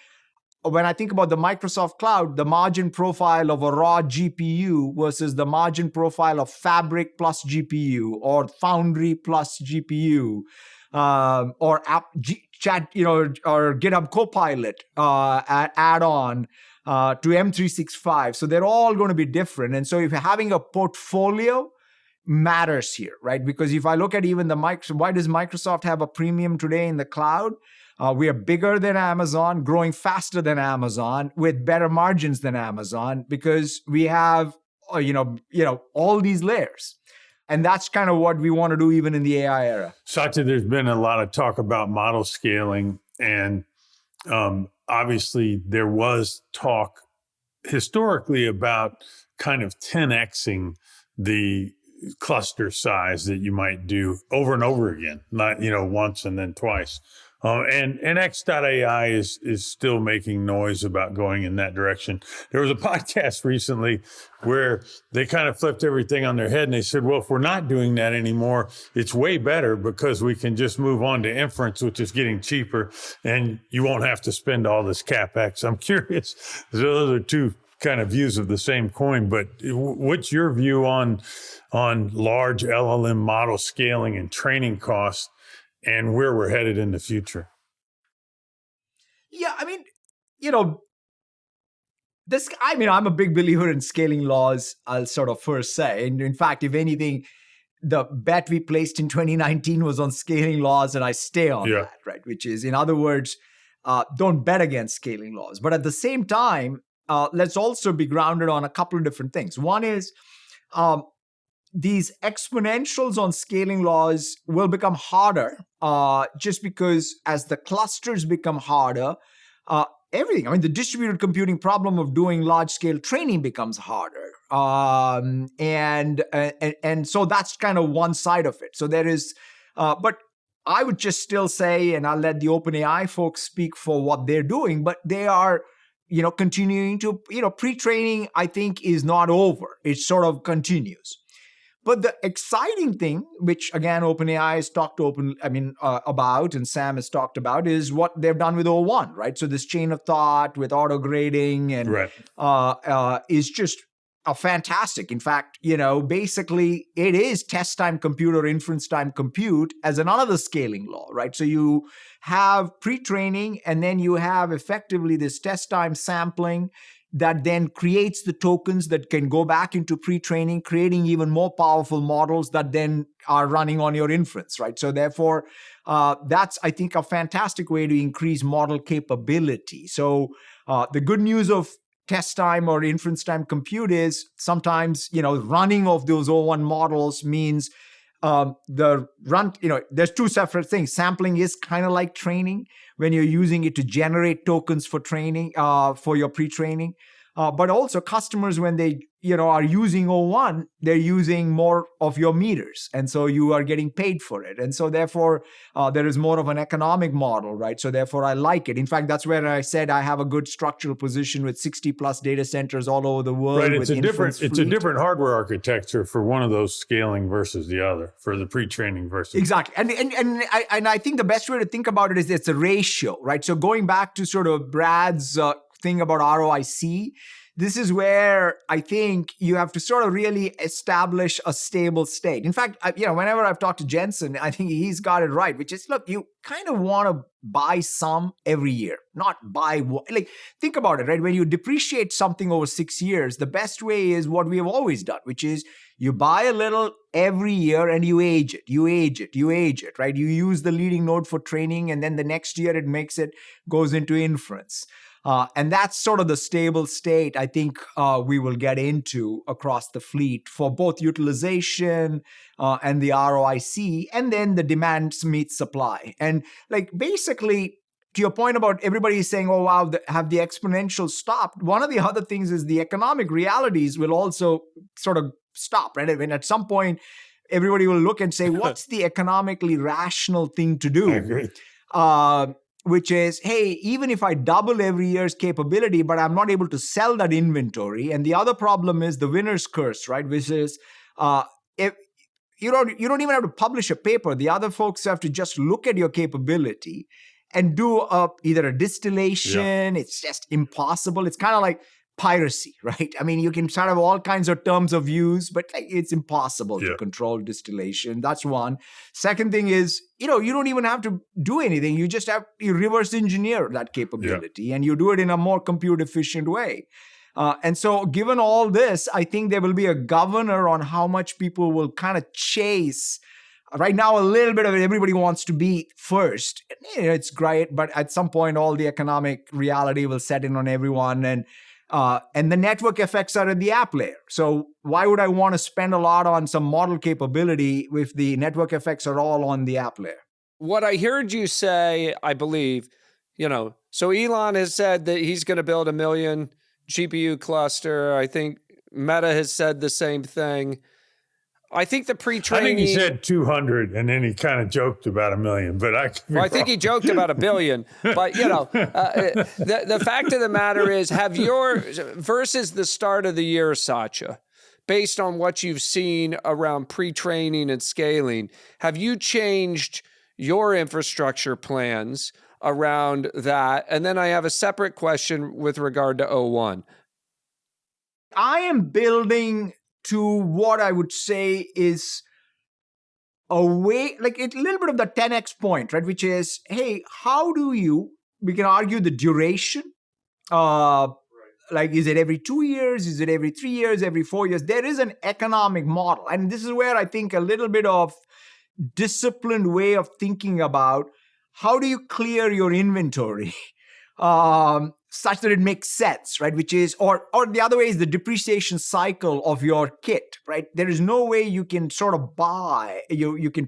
when I think about the Microsoft Cloud, the margin profile of a raw GPU versus the margin profile of Fabric plus GPU or Foundry plus GPU, or chat, or GitHub Copilot add-on to M365. So they're all going to be different. And so if you're having a portfolio matters here, right? Because if I look at even why does Microsoft have a premium today in the cloud? We are bigger than Amazon, growing faster than Amazon, with better margins than Amazon, because we have, all these layers. And that's kind of what we want to do even in the AI era. Satya, there's been a lot of talk about model scaling. And obviously there was talk historically about kind of 10xing the cluster size that you might do over and over again, not, once and then twice. And X.AI is still making noise about going in that direction. There was a podcast recently where they kind of flipped everything on their head and they said, well, if we're not doing that anymore, it's way better because we can just move on to Inference, which is getting cheaper, and you won't have to spend all this CapEx. I'm curious. Those are two kind of views of the same coin, but what's your view on large LLM model scaling and training costs and where we're headed in the future? Yeah, I'm a big believer in scaling laws, I'll sort of first say. And in fact, if anything, the bet we placed in 2019 was on scaling laws, and I stay on that, right? Which is, in other words, don't bet against scaling laws. But at the same time, let's also be grounded on a couple of different things. One is, these exponentials on scaling laws will become harder just because as the clusters become harder, everything. The distributed computing problem of doing large scale training becomes harder. And so that's kind of one side of it. So there is, but I would just still say, and I'll let the OpenAI folks speak for what they're doing, but they are, continuing to, pre-training, I think, is not over. It sort of continues. But the exciting thing, which again OpenAI has talked about, and Sam has talked about, is what they've done with O1, right? So this chain of thought with auto grading and is just a fantastic. In fact, basically it is test time compute or inference time compute as another scaling law, right? So you have pre-training and then you have effectively this test time sampling that then creates the tokens that can go back into pre-training, creating even more powerful models that then are running on your inference, right? So therefore, that's, I think, a fantastic way to increase model capability. So the good news of test time or inference time compute is sometimes, running of those O1 models means there's two separate things. Sampling is kind of like training when you're using it to generate tokens for training, for your pre-training. But also customers, when they are using O1, they're using more of your meters. And so you are getting paid for it. And so therefore, there is more of an economic model, right? So therefore, I like it. In fact, that's where I said I have a good structural position with 60 plus data centers all over the world. Right, it's a different hardware architecture for one of those scaling versus the other, for the pre-training versus. Exactly. And I think the best way to think about it is it's a ratio, right? So going back to sort of Brad's thing about ROIC, this is where I think you have to sort of really establish a stable state. In fact, whenever I've talked to Jensen, I think he's got it right, which is, look, you kind of want to buy some every year, not buy one. Like, think about it, right? When you depreciate something over 6 years, the best way is what we have always done, which is you buy a little every year and you age it, right? You use the leading node for training, and then the next year it goes into inference. And that's sort of the stable state I think we will get into across the fleet for both utilization and the ROIC, and then the demand meets supply. And like basically, to your point about everybody saying, oh, wow, have the exponentials stopped? One of the other things is the economic realities will also sort of stop, right? I mean, at some point, everybody will look and say, what's the economically rational thing to do? I agree. Which is, hey, even if I double every year's capability, but I'm not able to sell that inventory. And the other problem is the winner's curse, right? Which is, if you don't even have to publish a paper. The other folks have to just look at your capability and do either a distillation. Yeah. It's just impossible. It's kind of like piracy, right? I mean, you can sort of all kinds of terms of use, but it's impossible to control distillation. That's one. Second thing is, you don't even have to do anything. You just you reverse engineer that capability and you do it in a more compute efficient way. And so given all this, I think there will be a governor on how much people will kind of chase. Right now, a little bit of it, everybody wants to be first. It's great, but at some point, all the economic reality will set in on everyone. And the network effects are at the app layer. So why would I want to spend a lot on some model capability if the network effects are all on the app layer? What I heard you say, I believe, so Elon has said that he's going to build 1 million GPU cluster. I think Meta has said the same thing. I think the pre-training... I think he said 200, and then he kind of joked about 1 million, but I think he joked about 1 billion. But, the fact of the matter is, versus the start of the year, Satya, based on what you've seen around pre-training and scaling, have you changed your infrastructure plans around that? And then I have a separate question with regard to O1. I am building to what I would say is a way, like a little bit of the 10x point, right? Which is, hey, how do we can argue the duration. Like, is it every 2 years? Is it every 3 years? Every 4 years? There is an economic model. And this is where I think a little bit of disciplined way of thinking about how do you clear your inventory such that it makes sense, right? Which is, or the other way is the depreciation cycle of your kit, right? There is no way you can sort of buy, you can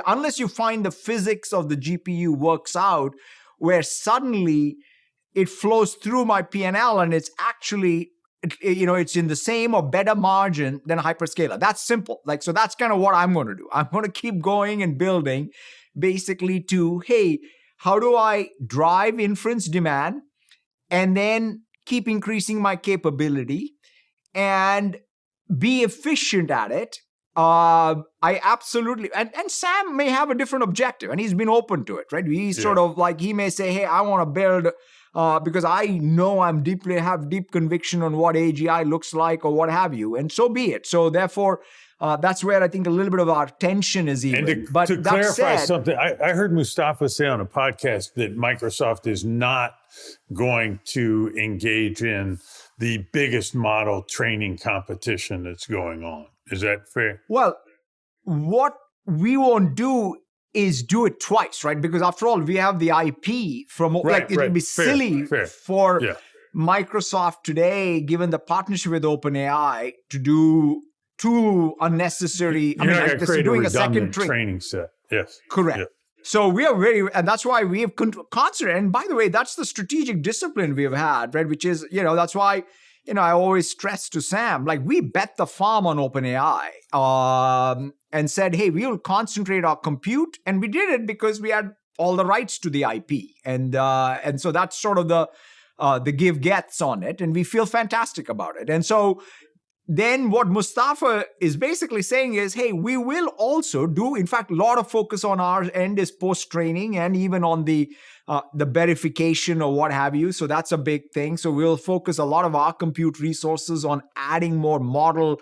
unless you find the physics of the GPU works out where suddenly it flows through my P&L and it's actually, it's in the same or better margin than a hyperscaler. That's simple. Like, so that's kind of what I'm going to do. I'm going to keep going and building basically to, hey, how do I drive inference demand and then keep increasing my capability and be efficient at it? I absolutely, and Sam may have a different objective and he's been open to it, right? He's sort of like, he may say, hey, I want to build, because I know have deep conviction on what AGI looks like or what have you, and so be it. So therefore, that's where I think a little bit of our tension is even. And but to that clarify said, something, I heard Mustafa say on a podcast that Microsoft is not going to engage in the biggest model training competition that's going on. Is that fair? Well, what we won't do is do it twice, right? Because after all, we have the IP from, it would be silly for Microsoft today, given the partnership with OpenAI, to do two unnecessary, doing a second training set. Yes. Correct. Yeah. So we are and that's why we have considered, and by the way, that's the strategic discipline we have had, right? Which is, that's why, I always stress to Sam, like, we bet the farm on OpenAI and said, hey, we will concentrate our compute. And we did it because we had all the rights to the IP. And so that's sort of the give gets on it. And we feel fantastic about it. And so then what Mustafa is basically saying is, hey, we will also do, in fact, a lot of focus on our end is post-training and even on the verification or what have you. So that's a big thing. So we'll focus a lot of our compute resources on adding more model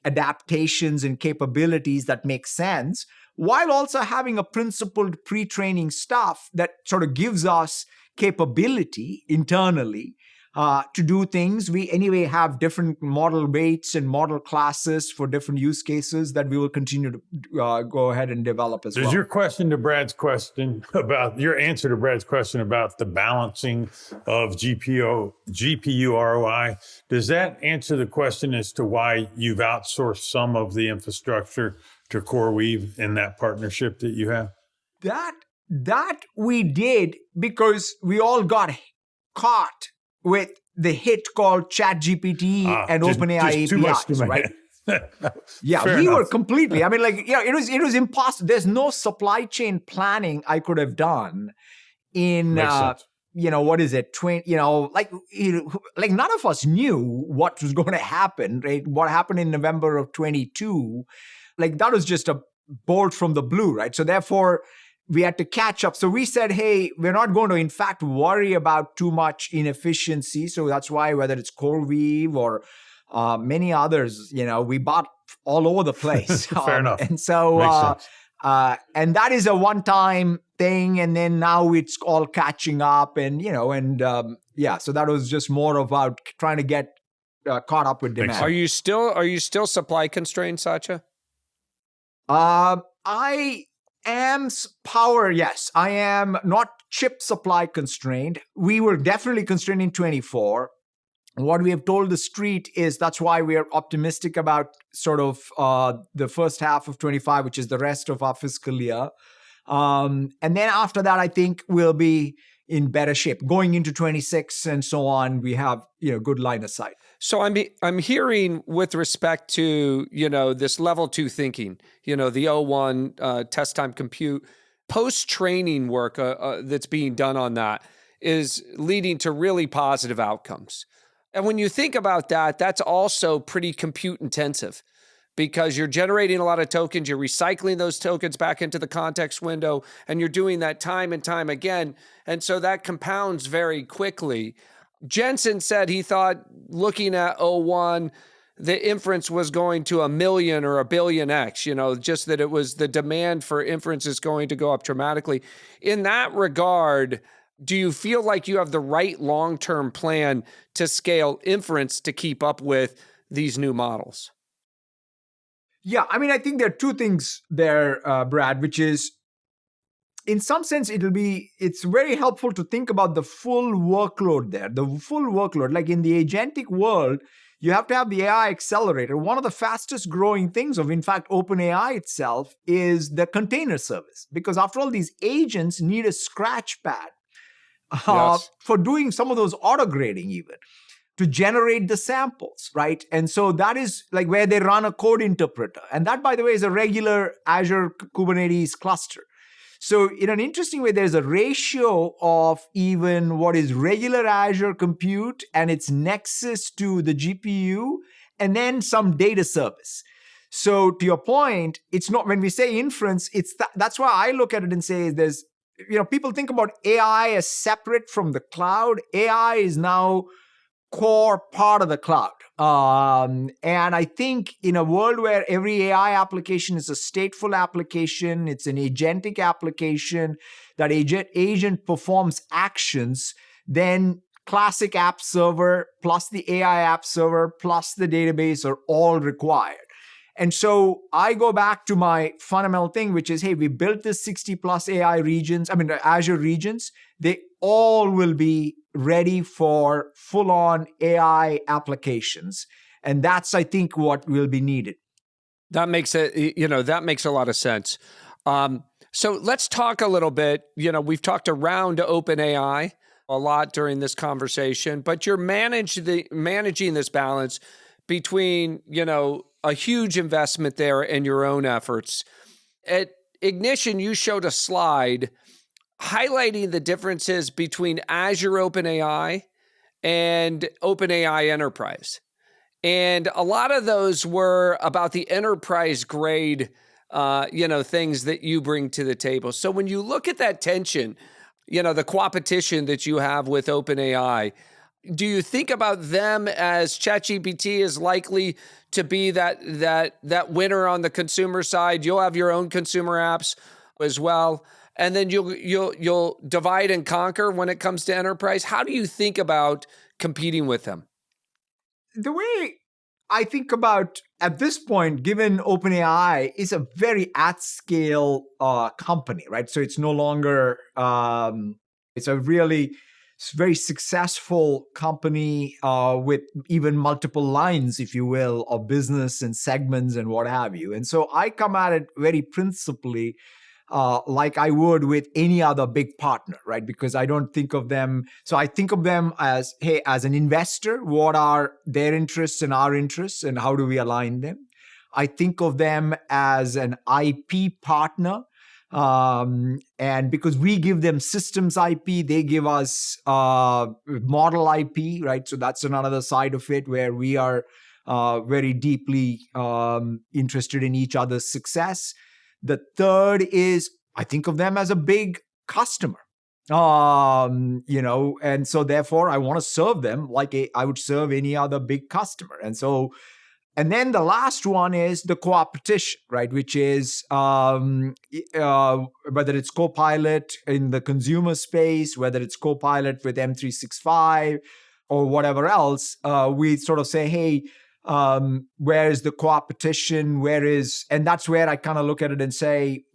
adaptations and capabilities that make sense, while also having a principled pre-training stuff that sort of gives us capability internally to do things. We anyway have different model weights and model classes for different use cases that we will continue to go ahead and develop as well. Does your answer to Brad's question about the balancing of GPU ROI, does that answer the question as to why you've outsourced some of the infrastructure to CoreWeave in that partnership that you have? that we did because we all got caught with the hit called ChatGPT and OpenAI just too much APIs, to right? Yeah, Fair we enough. were completely. I mean, like, yeah, it was impossible. There's no supply chain planning I could have done in Makes sense. what is it, like none of us knew what was going to happen, right? What happened in November of 22, like that was just a bolt from the blue, right? So therefore we had to catch up. So we said, hey, we're not going to in fact worry about too much inefficiency. So that's why whether it's CoreWeave or many others, we bought all over the place. Fair enough. And so Makes sense. and that is a one-time thing, and then now it's all catching up, and so that was just more about trying to get caught up with demand. Are you still supply constrained, Satya? I am power. Yes, I am not chip supply constrained. We were definitely constrained in 24. What we have told the street is that's why we are optimistic about sort of the first half of 25, which is the rest of our fiscal year. And then after that, I think we'll be in better shape going into 26 and so on. We have good line of sight. So I'm hearing with respect to this level 2 thinking, the O1 test time compute, post training work that's being done on that is leading to really positive outcomes. And when you think about that, that's also pretty compute intensive because you're generating a lot of tokens, you're recycling those tokens back into the context window, and you're doing that time and time again. And so that compounds very quickly. Jensen said he thought looking at O1, the inference was going to 1 million or 1 billion X, just that it was the demand for inference is going to go up dramatically. In that regard, do you feel like you have the right long-term plan to scale inference to keep up with these new models? Yeah, I mean, I think there are two things there, Brad, which is, in some sense, it's very helpful to think about the full workload there. The full workload, like in the agentic world, you have to have the AI accelerator. One of the fastest growing things of, in fact, OpenAI itself is the container service. Because after all, these agents need a scratch pad for doing some of those auto grading even, to generate the samples, right? And so that is like where they run a code interpreter. And that, by the way, is a regular Azure Kubernetes cluster. So in an interesting way, there's a ratio of even what is regular Azure compute and its nexus to the GPU, and then some data service. So to your point, it's not, when we say inference, that's why I look at it and say there's, people think about AI as separate from the cloud. AI is now core part of the cloud. And I think in a world where every AI application is a stateful application, it's an agentic application, that agent performs actions, then classic app server plus the AI app server plus the database are all required. And so I go back to my fundamental thing, which is, hey, we built this 60 plus Azure regions. They all will be ready for full-on AI applications. And that's, I think, what will be needed. That makes a lot of sense. So let's talk a little bit. We've talked around OpenAI a lot during this conversation, but you're managing this balance between, a huge investment there and your own efforts. At Ignition, you showed a slide highlighting the differences between Azure OpenAI and OpenAI Enterprise. And a lot of those were about the enterprise grade, things that you bring to the table. So when you look at that tension, the competition that you have with OpenAI, do you think about them as ChatGPT is likely to be that winner on the consumer side? You'll have your own consumer apps as well, and then you'll divide and conquer when it comes to enterprise. How do you think about competing with them? The way I think about at this point, given OpenAI is a very at-scale company, right? So it's no longer it's a really very successful company with even multiple lines, if you will, of business and segments and what have you. And so I come at it very principally like I would with any other big partner, right? Because I don't think of them. So I think of them as, hey, as an investor, what are their interests and our interests, and how do we align them? I think of them as an IP partner. And because we give them systems IP, they give us model IP, right? So that's another side of it where we are very deeply interested in each other's success. The third is I think of them as a big customer. And so therefore I want to serve them like I would serve any other big customer. And then the last one is the co-opetition, right? Which is whether it's CoPilot in the consumer space, whether it's CoPilot with M365 or whatever else, we sort of say, hey, where is the co-opetition? And that's where I kind of look at it and say,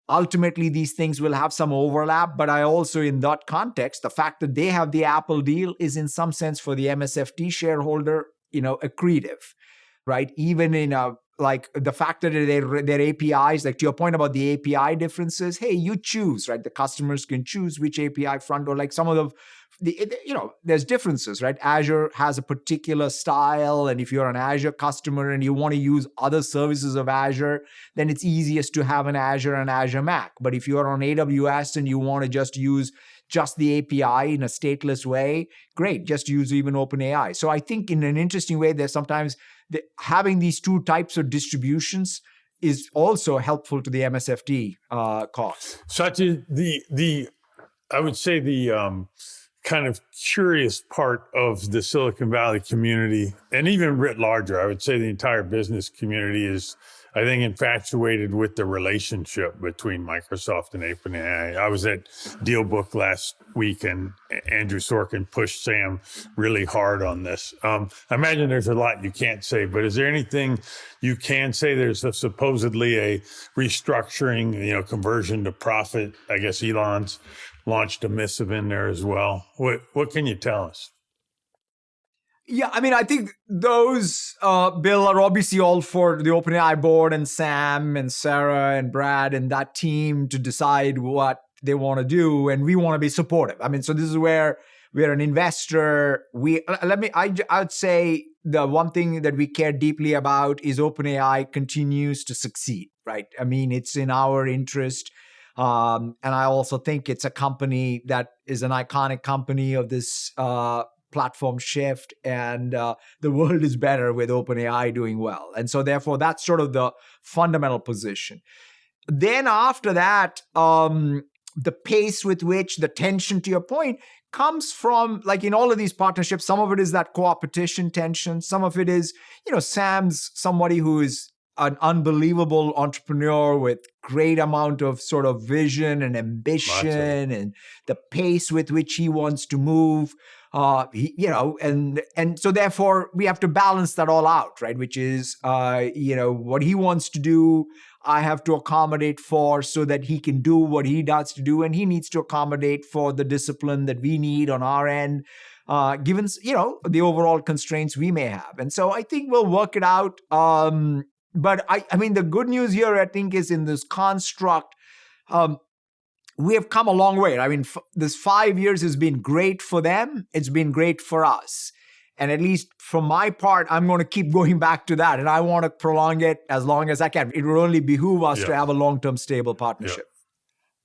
ultimately these things will have some overlap. But I also, in that context, the fact that they have the Apple deal is in some sense for the MSFT shareholder, accretive. Right? Even in like the fact that their APIs, like to your point about the API differences, hey, you choose, right? The customers can choose which API front or like some of there's differences, right? Azure has a particular style. And if you're an Azure customer and you want to use other services of Azure, then it's easiest to have an Azure and Azure Mac. But if you're on AWS and you want to just use just the API in a stateless way, great, just use even OpenAI. So I think in an interesting way, there's sometimes having these two types of distributions is also helpful to the MSFT cost. Satya, I would say the kind of curious part of the Silicon Valley community, and even writ larger, I would say the entire business community is, I think, infatuated with the relationship between Microsoft and OpenAI. I was at DealBook last week, and Andrew Sorkin pushed Sam really hard on this. I imagine there's a lot you can't say, but is there anything you can say? There's supposedly a restructuring, conversion to profit. I guess Elon's launched a missive in there as well. What can you tell us? Yeah, I mean, I think those, Bill, are obviously all for the OpenAI board and Sam and Sarah and Brad and that team to decide what they want to do, and we want to be supportive. I mean, so this is where we're an investor. I'd say the one thing that we care deeply about is OpenAI continues to succeed, right? I mean, it's in our interest. And I also think it's a company that is an iconic company of this platform shift, and the world is better with OpenAI doing well. And so therefore, that's sort of the fundamental position. Then after that, the pace with which the tension, to your point, comes from, like in all of these partnerships, some of it is that co-opetition tension. Some of it is, Sam's somebody who is an unbelievable entrepreneur with great amount of sort of vision and ambition and the pace with which he wants to move. And so therefore we have to balance that all out, right? Which is, what he wants to do, I have to accommodate for so that he can do what he does to do. And he needs to accommodate for the discipline that we need on our end, given, the overall constraints we may have. And so I think we'll work it out. But I mean, the good news here, I think, is in this construct, we have come a long way. I mean, this 5 years has been great for them. It's been great for us. And at least from my part, I'm going to keep going back to that. And I want to prolong it as long as I can. It will only behoove us to have a long-term stable partnership.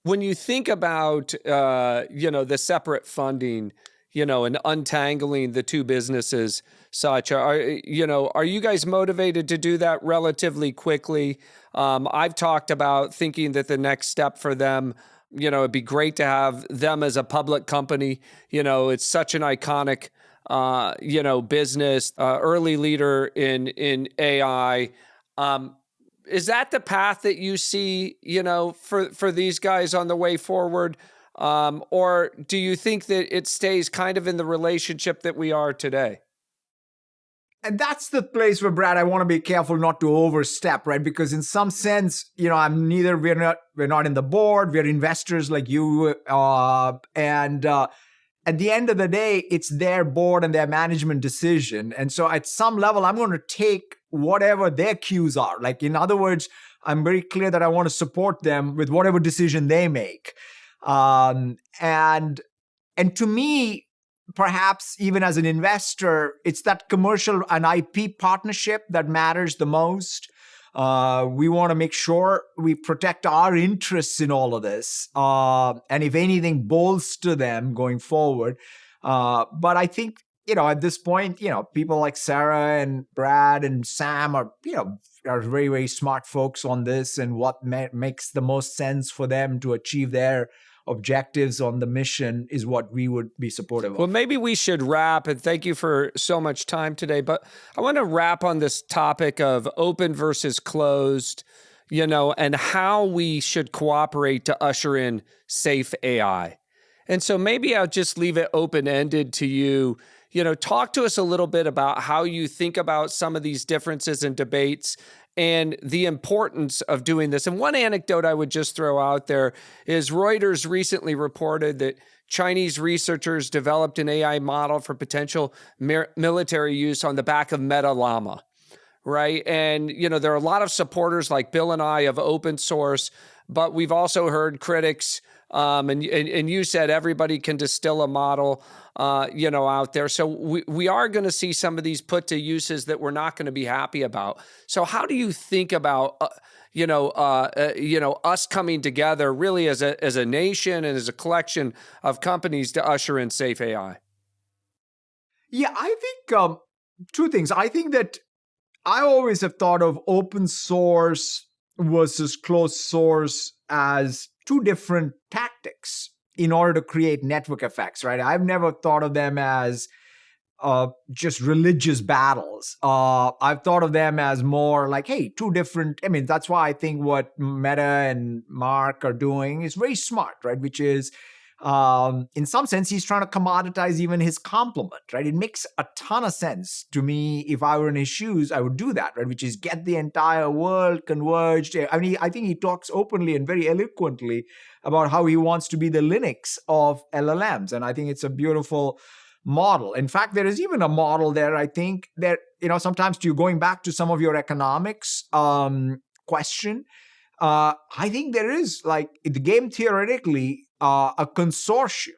When you think about, the separate funding, and untangling the two businesses, Satya, are you guys motivated to do that relatively quickly? I've talked about thinking that the next step for them, it'd be great to have them as a public company. It's such an iconic, business, early leader in AI. Is that the path that you see, for these guys on the way forward? Or do you think that it stays kind of in the relationship that we are today? And that's the place where, Brad, I want to be careful not to overstep, right? Because in some sense, we're not in the board, we're investors like you. And at the end of the day, it's their board and their management decision. And so at some level, I'm going to take whatever their cues are. Like, in other words, I'm very clear that I want to support them with whatever decision they make. And to me, perhaps even as an investor, it's that commercial and IP partnership that matters the most. We want to make sure we protect our interests in all of this, and if anything, bolster them going forward. But I think, at this point, people like Sarah and Brad and Sam are very, very smart folks on this, and what makes the most sense for them to achieve their objectives on the mission is what we would be supportive of. Well, maybe we should wrap, and thank you for so much time today, but I want to wrap on this topic of open versus closed, and how we should cooperate to usher in safe AI. And so maybe I'll just leave it open-ended to you. Talk to us a little bit about how you think about some of these differences and debates and the importance of doing this. And one anecdote I would just throw out there is Reuters recently reported that Chinese researchers developed an AI model for potential military use on the back of Meta Llama, right? And, there are a lot of supporters like Bill and I of open source, but we've also heard critics, and you said everybody can distill a model, out there. So we are going to see some of these put to uses that we're not going to be happy about. So how do you think about, us coming together really as a nation and as a collection of companies to usher in safe AI? Yeah, I think two things. I think that I always have thought of open source versus closed source as two different tactics in order to create network effects, right? I've never thought of them as just religious battles. I've thought of them as more like, hey, two different, that's why I think what Meta and Mark are doing is very smart, right? Which is, in some sense, he's trying to commoditize even his complement, right? It makes a ton of sense to me. If I were in his shoes, I would do that, right? Which is get the entire world converged. I think he talks openly and very eloquently about how he wants to be the Linux of LLMs. And I think it's a beautiful model. In fact, there is even a model there, I think, that, sometimes to going back to some of your economics question, I think there is, like, the game theoretically, a consortium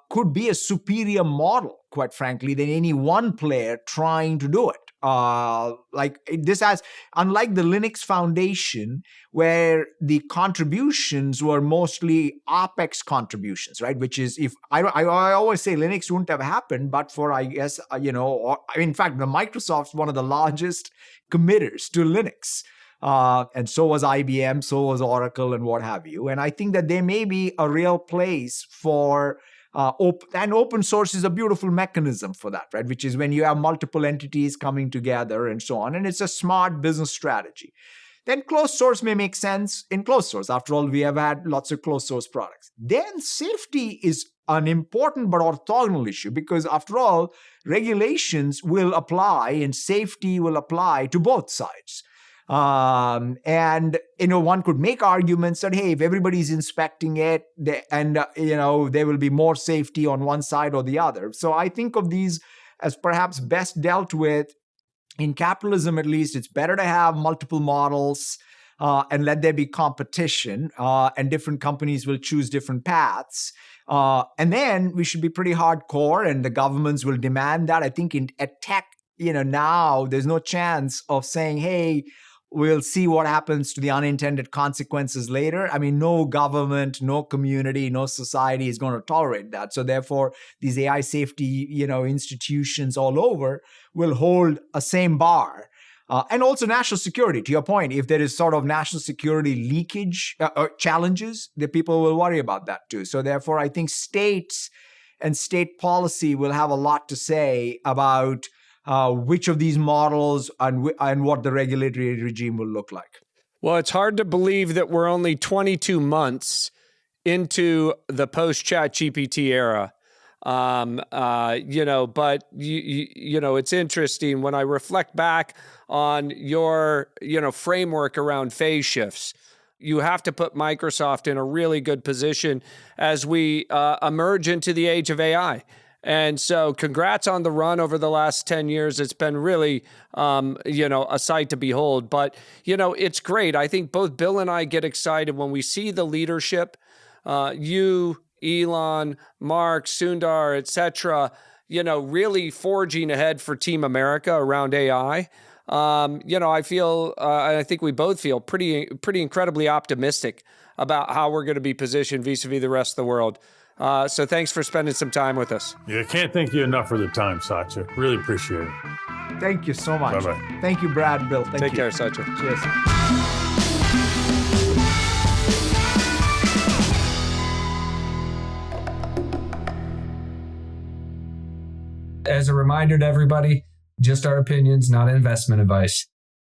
could be a superior model, quite frankly, than any one player trying to do it. Unlike the Linux Foundation, where the contributions were mostly OpEx contributions, right? Which is, if I always say Linux wouldn't have happened, but for, I guess, in fact, the Microsoft's one of the largest committers to Linux. And so was IBM, so was Oracle, and what have you. And I think that there may be a real place for and open source is a beautiful mechanism for that, right? Which is when you have multiple entities coming together and so on. And it's a smart business strategy. Then closed source may make sense in closed source. After all, we have had lots of closed source products. Then safety is an important but orthogonal issue, because after all, regulations will apply and safety will apply to both sides. And, one could make arguments that, hey, if everybody's inspecting it, there will be more safety on one side or the other. So I think of these as perhaps best dealt with in capitalism. At least it's better to have multiple models and let there be competition, and different companies will choose different paths. And then we should be pretty hardcore, and the governments will demand that. I think at tech, now there's no chance of saying, hey, we'll see what happens to the unintended consequences later. No government, no community, no society is going to tolerate that. So therefore, these AI safety, institutions all over will hold a same bar. And also national security, to your point, if there is sort of national security leakage or challenges, the people will worry about that too. So therefore, I think states and state policy will have a lot to say about which of these models and what the regulatory regime will look like. Well, it's hard to believe that we're only 22 months into the post-ChatGPT era. But it's interesting when I reflect back on your, framework around phase shifts. You have to put Microsoft in a really good position as we emerge into the age of AI. And so congrats on the run over the last 10 years. It's been really, a sight to behold. But, it's great. I think both Bill and I get excited when we see the leadership, you, Elon, Mark, Sundar, et cetera, really forging ahead for Team America around AI. I think we both feel pretty incredibly optimistic about how we're going to be positioned vis-a-vis the rest of the world. So thanks for spending some time with us. Yeah, can't thank you enough for the time, Satya. Really appreciate it. Thank you so much. Bye-bye. Thank you, Brad, Bill. Thank you. Take care, Satya. Cheers. As a reminder to everybody, just our opinions, not investment advice.